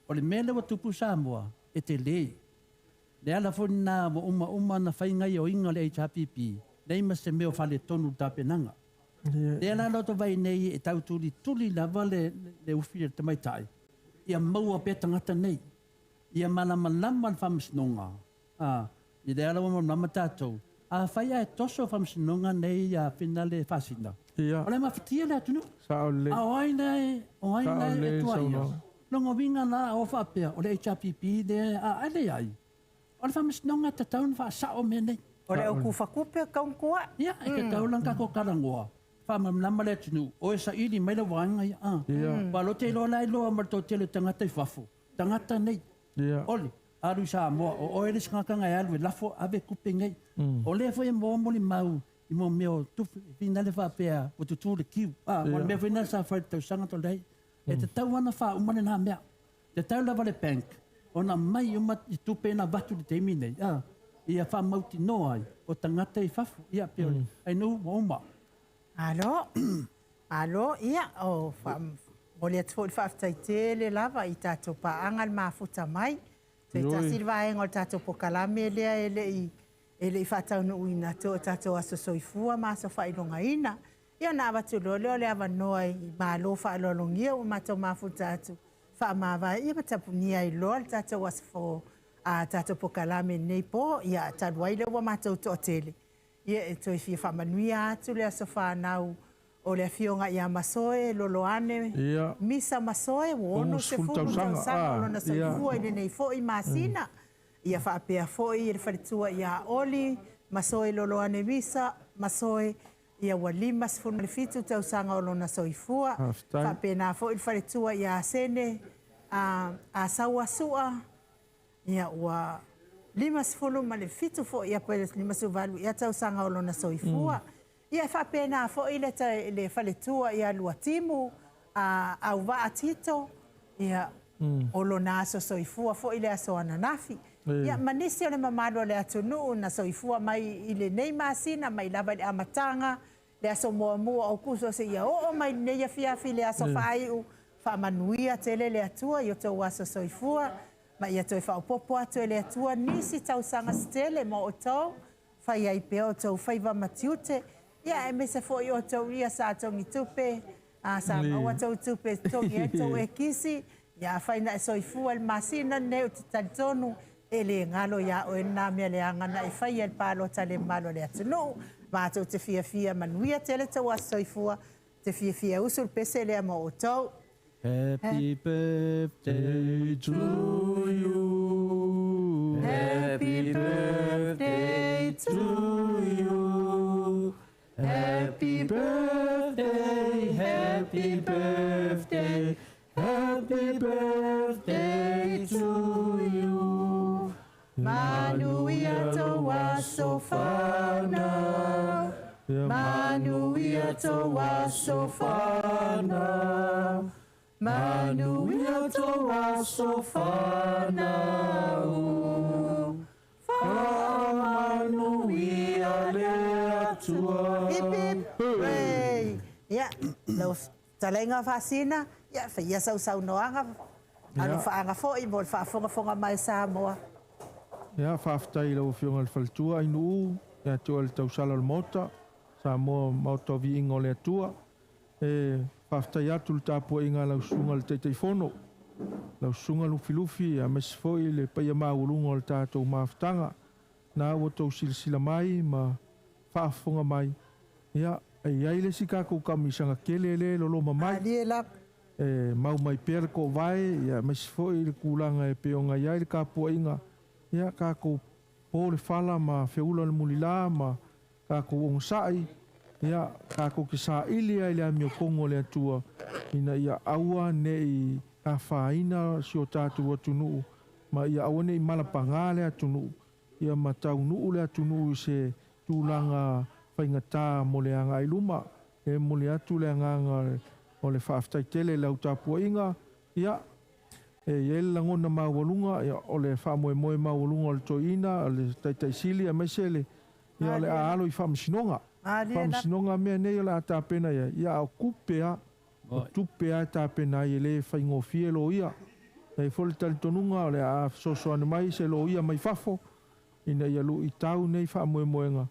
O le mea lewa tupu Samoa, e te le. Le ala fo nā mo uma na whaingai o inga le HRPP. Nei ma se meo whale tonu tāpenanga. Le ala loto vai nei e tau tuli lava le uwhi le tamaitai. Ia maua pe tangata nei. Ia malama whamasnonga. I le ala mo nama tātou. A whaia e toso whamsinonga nei a whina le whasina. O le mawhitia le atunu. A oaina e tuaia. Longo winga la o whapea o le HRPP de a ale ai. O le whamsinonga te taun whaasao me nei. O le au kuwhakupe kaungkua. Ia, e ke taulang kako karangoa. Whamamnama le atunu. O e sa ili mai le wanga ia. Walo te loa lai loa marto te le tangata i whafu. Tangata nei. Oli. Aru Samoa, o ele skakanga e alu e lafo ave kupe ngai. O le foi mo moli mau i mo meo tufu fina le whapea o tutu le kiu. O le mea fina sa whare tau sanga to lei. E te tau ana wha umane nā mea. Te tau lava le bank. O na mai umat i tupe na watu le teimi nei. Ia wha mauti no ai. O tangata i whafu. Ia peori. Ai nu mo uma. Alo, ia. O le atu i whaftai te le lava i tātou pa angal mafuta mai. Te tasi vaenga o tātou pokalame lea ele i whatau no uina tō tātou aso soifua māso whailonga ina. Ia nā watu loleo le awa noa i mālo whailolongia o mātou mafu tātou. Whaamawai ia matapunia i loa le tātou aso tātou pokalame nei po. Ia tāruai leo wa mātou tō tele. Ia e toi fia whamanuia atu le aso whanau. O le fionga ia masoe, loloane, misa masoe, wono se fulu tausanga, olona sa fua i nei foi masina. Ia whaapea foi, i le wharitua ia oli, masoe loloane misa, masoe, ia ua 57 tausaga o lona soifua Half-time. faapena foʻi le faletua iā sene a sauasuʻa ia ua 50 ma le fitu foʻi ia pele 58 ia tausaga o lona soifua ia e faapena foʻi le faletua ia lua timu auvaa tito ia o lona aso soifua foʻi le aso ananafi ia manisi o le mamalo le atunuu na soifua mai i lenei masina mai lava i le amataga le aso muamua o kuso se ia oo mai lenei afiafi le aso faaiʻu faamanuia tele le atua i o tou aso soifua ma ia toe faaupopo atu e le atua nisi tausaga setele mo o tou fai ai pea o tou faiva matiute ia e mese foʻi o tou ia sa togi tupe sa maua tou tupe togi e tou e kisi ia faina e soifua le masina nei o te talitonu e le ngalo ia o ena mea le angana e fai el palo tale malo le atunuu mātou te fiafia manuia tele tau aso soifua te fiafia usul pese le amo o tou Happy birthday to you. Happy birthday to you. Happy birthday, happy birthday, happy birthday to you. Manuia to aso whanau. Manuia to aso whanau. Manuia to aso whanau. Whamanuia le atua. Hip hip. Hey. Yeah. Lau talenga fasina. Yeah. Fia sau noanga. Anu faanga fo'i mo whaafonga mai Samoa. Ia whaaftai lau whionga le whaletua inu ia tua le tausala le mota Samoa mautovi ingo le atua e whaaftai atu le tāpua inga lau sunga le teitei whono lau sunga lufi a mesi foi le paia maurunga le tātou maaftanga na ua tau silasila mai ma whaafonga mai ia e aile si kako kamisanga kele le lolo mamai Aliela. e mau mai pere ko vai ia mesi foi le kulanga e peonga iai le kāpua inga ia kako po le fala ma feula le mulila ma kako ongosai ia kako ke sa ili ai le amio kongo le atua ina ia aua nei a faina si o tātou atunu ma ia aua nei malapanga le atunu ia matau nuu le atunu se tūlanga whaingatā mo le anga iluma e mo le atu le anganga o le whaaftai tele lau tāpua inga ia e yel langona mawalunga ya ole fa moe mawalunga le toina le taitai a mesele ya le alo I fam sinonga me ne la ta pena ya okupea o tupea ta pena le fa ngofie lo ia e fol tal tonunga le a so mai se lo ia mai fafo ina ya lu itau nei fa moenga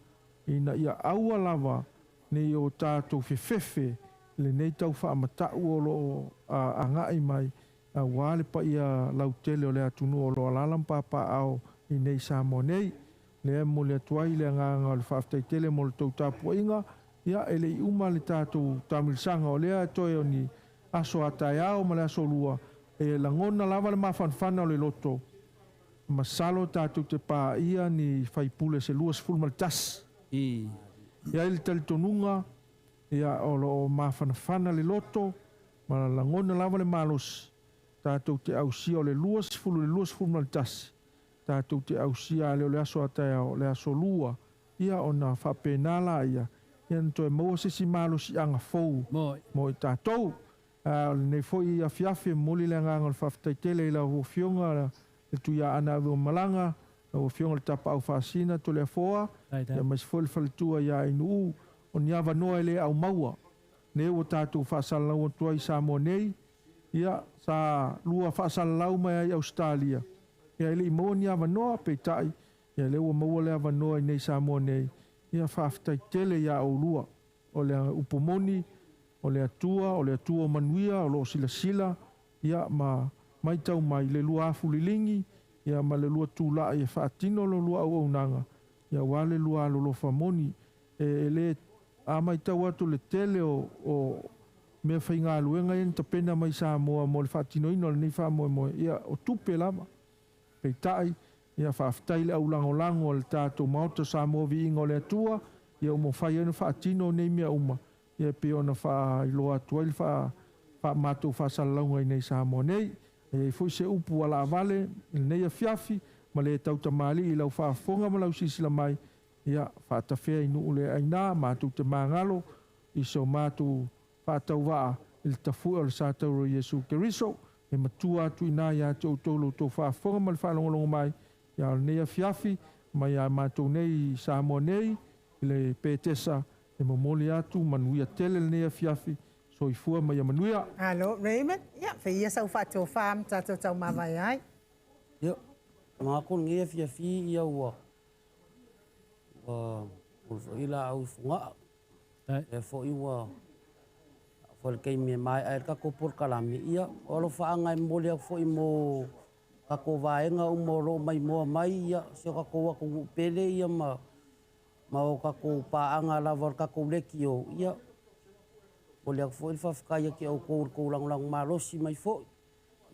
ina ya aua lava nei o tato fefe le nei tau fa mata o lo a ngai mai a wale pa ia lautele o le atunu o lo alalam papa au I nei Samoa nei le mo le tuai le nganga o le whaaftai tele mo le tau tapu inga ia ele I uma le tātou tamilisanga o lea toi o ni aso atai au ma le aso lua e langona lava le mafanfana o le loto masalo tātou te pā ia ni whaipule se luas fulma le tas ia ele talitonunga ia o lo mafanfana le loto ma langona lava le malos tātou te ausia o le luas fulma le tasi. Tātou te ausia le o le aso atai o le aso lua. Ia o na whapenala ia. Ia ntoe maua sisi malo si anga fou. Mo I tātou. Nei foi a fiafe moli le nganga le whaftai tele I la ho fionga le tuia ana o malanga. La ho fionga le tapa au whaasina to le foa. Ia mas foi le whaletua ia inu. O ni awa noa le au maua. Nei o tātou whaasala o tua I Samoa nei. Ia sa lua whaasalalau mai ai Australia. Ia ele I maua ni awa noa peitai. Ia le ua maua le awa noa I nei Samoa nei. Ia whaaftai tele ia o lua. O le upomoni, o le atua o manuia, o lo sila. Ia mai tau mai le lua afu lilingi. Ia ma le lua tūla ia whaatino lo lua au nanga. Ia wale lua lo whamoni. Le a mai tau atu le tele o me fai ngā luenga ien ta pena mai Samoa mo le whaatino ino le nei whamoe ia o tupe lama peitai ia whaaftai le au lango le tātou maota Samoa vi ingo le atua ia o mo fai ana whaatino nei mea uma. Ia pe ona whailoa tuai wha mātou whasalaunga i nei Samoa nei. E foi se upu ala vale, nei a fiafi, ma le tau tamali i lau whaafonga ma lau sisila mai. Ia whaatawhea i nuu le aina, mātou te māngalo, i so mātou whaatau waa i le tafua o le sātau ro Iesu Keriso. E matua atu i nā ia te outolo tō whaafonga ma le whaalongolongo mai. Ia nei a fiafi, ma ia mātou nei Samoa nei, i le pētesa, e momoli atu, manuia tele le nei a fiafi, so i fua ma ia manuia. Alo, Raymond? Ia, whia sau whātou whām, tātou tau mawai ai. Ia, ngā kon ngia fiafi ia ua. Ila au funga. E fo iwa. Fo le kei me mai ai kako por kalami ia. Olo whaanga i mole au fo i mo kako vaenga u moro mai moa mai ia. Sio kako wako pele ia ma o kako paanga lava kako leki o ia. Mole au fo i whafkaya ki au kou lang marosi mai fo.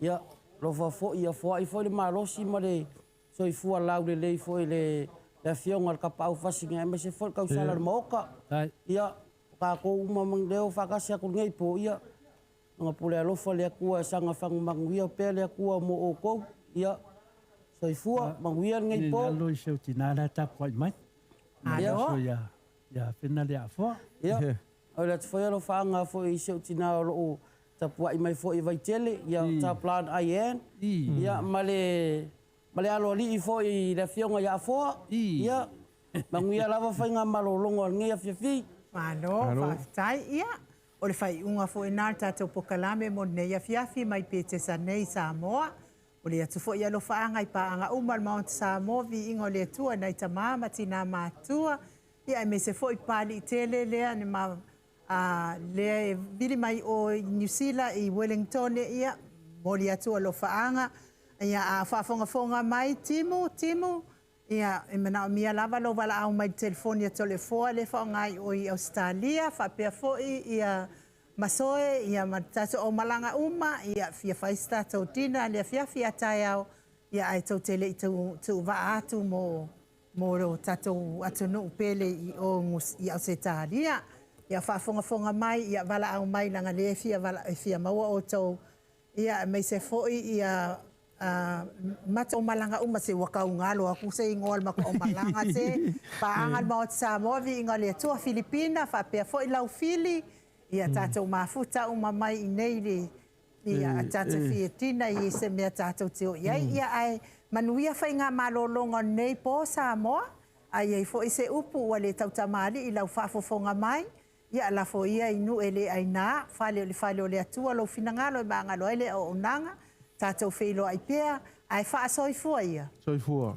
Ia, lofa fo ia fo i fo i marosi ma le so i fua lau le lei fo i le fionga al kapau fasinga e me se fo kau sala moka. Ia, ka ko uma mangdeo fakasi aku ngai po ia. Nga pule alofa le akua sanga fang manguia pe le akua mo o ko. Ia, so i fua manguia ngai po. Alo i seu tinara tapu ai mai. Alo. Ia, pena le a fo. Ia, o le tfoi alo fanga fo i seu tinara o tapu ai mai fo i vaitele. Ia, ta plan IN. Ia, male alo li i fo i le fionga ia fo. Ia, manguia lava fainga malolongo ngai fiafi. Alo, whaftai, ia. O le whai unga fo e nā tātou pokalame mo nei a fiafi mai pētesa nei Samoa. O le atu fo i alo whaanga i paanga umal Mount Samoa vi ingo le atua nei ta māma tina mātua. Ia e me se fo i pāli i tele lea ni ma lea e vili mai o New Zealand i Wellington ia. Mo le atua lo whaanga. Ia a whaafonga mai timu. Ia, e mana o mia lava lo wala au mai telefonia tole foa le wha ngai o i Australia, whapea foi ia masoe, ia matatu o malanga uma, ia fia whaista tau tina, ia fia tai au, ia ai tau tele i tau wa atu mo ro tatou atunu pele i o ngus i Australia. Ia whaafonga mai, ia wala au mai langa le fia maua o tau, ia mei se foi ia mata o malanga uma se wakau ngalo aku se ingol maka o malanga se paangal Mount Samoa vi ingole tua Filipina fa pe fo lau fili ia tatou mafuta uma mai nei ia tatou Filipina i se mea tatou teo ia ai manuia fa inga malolonga nei po Samoa ai fo ise upu wale tau tamali i lau fafofonga mai ia la fo ia inu ele aina fale le atua lo finangalo e mangalo ele o onanga tātou whilo ai pēr, ai wha soifua ia. Soifua.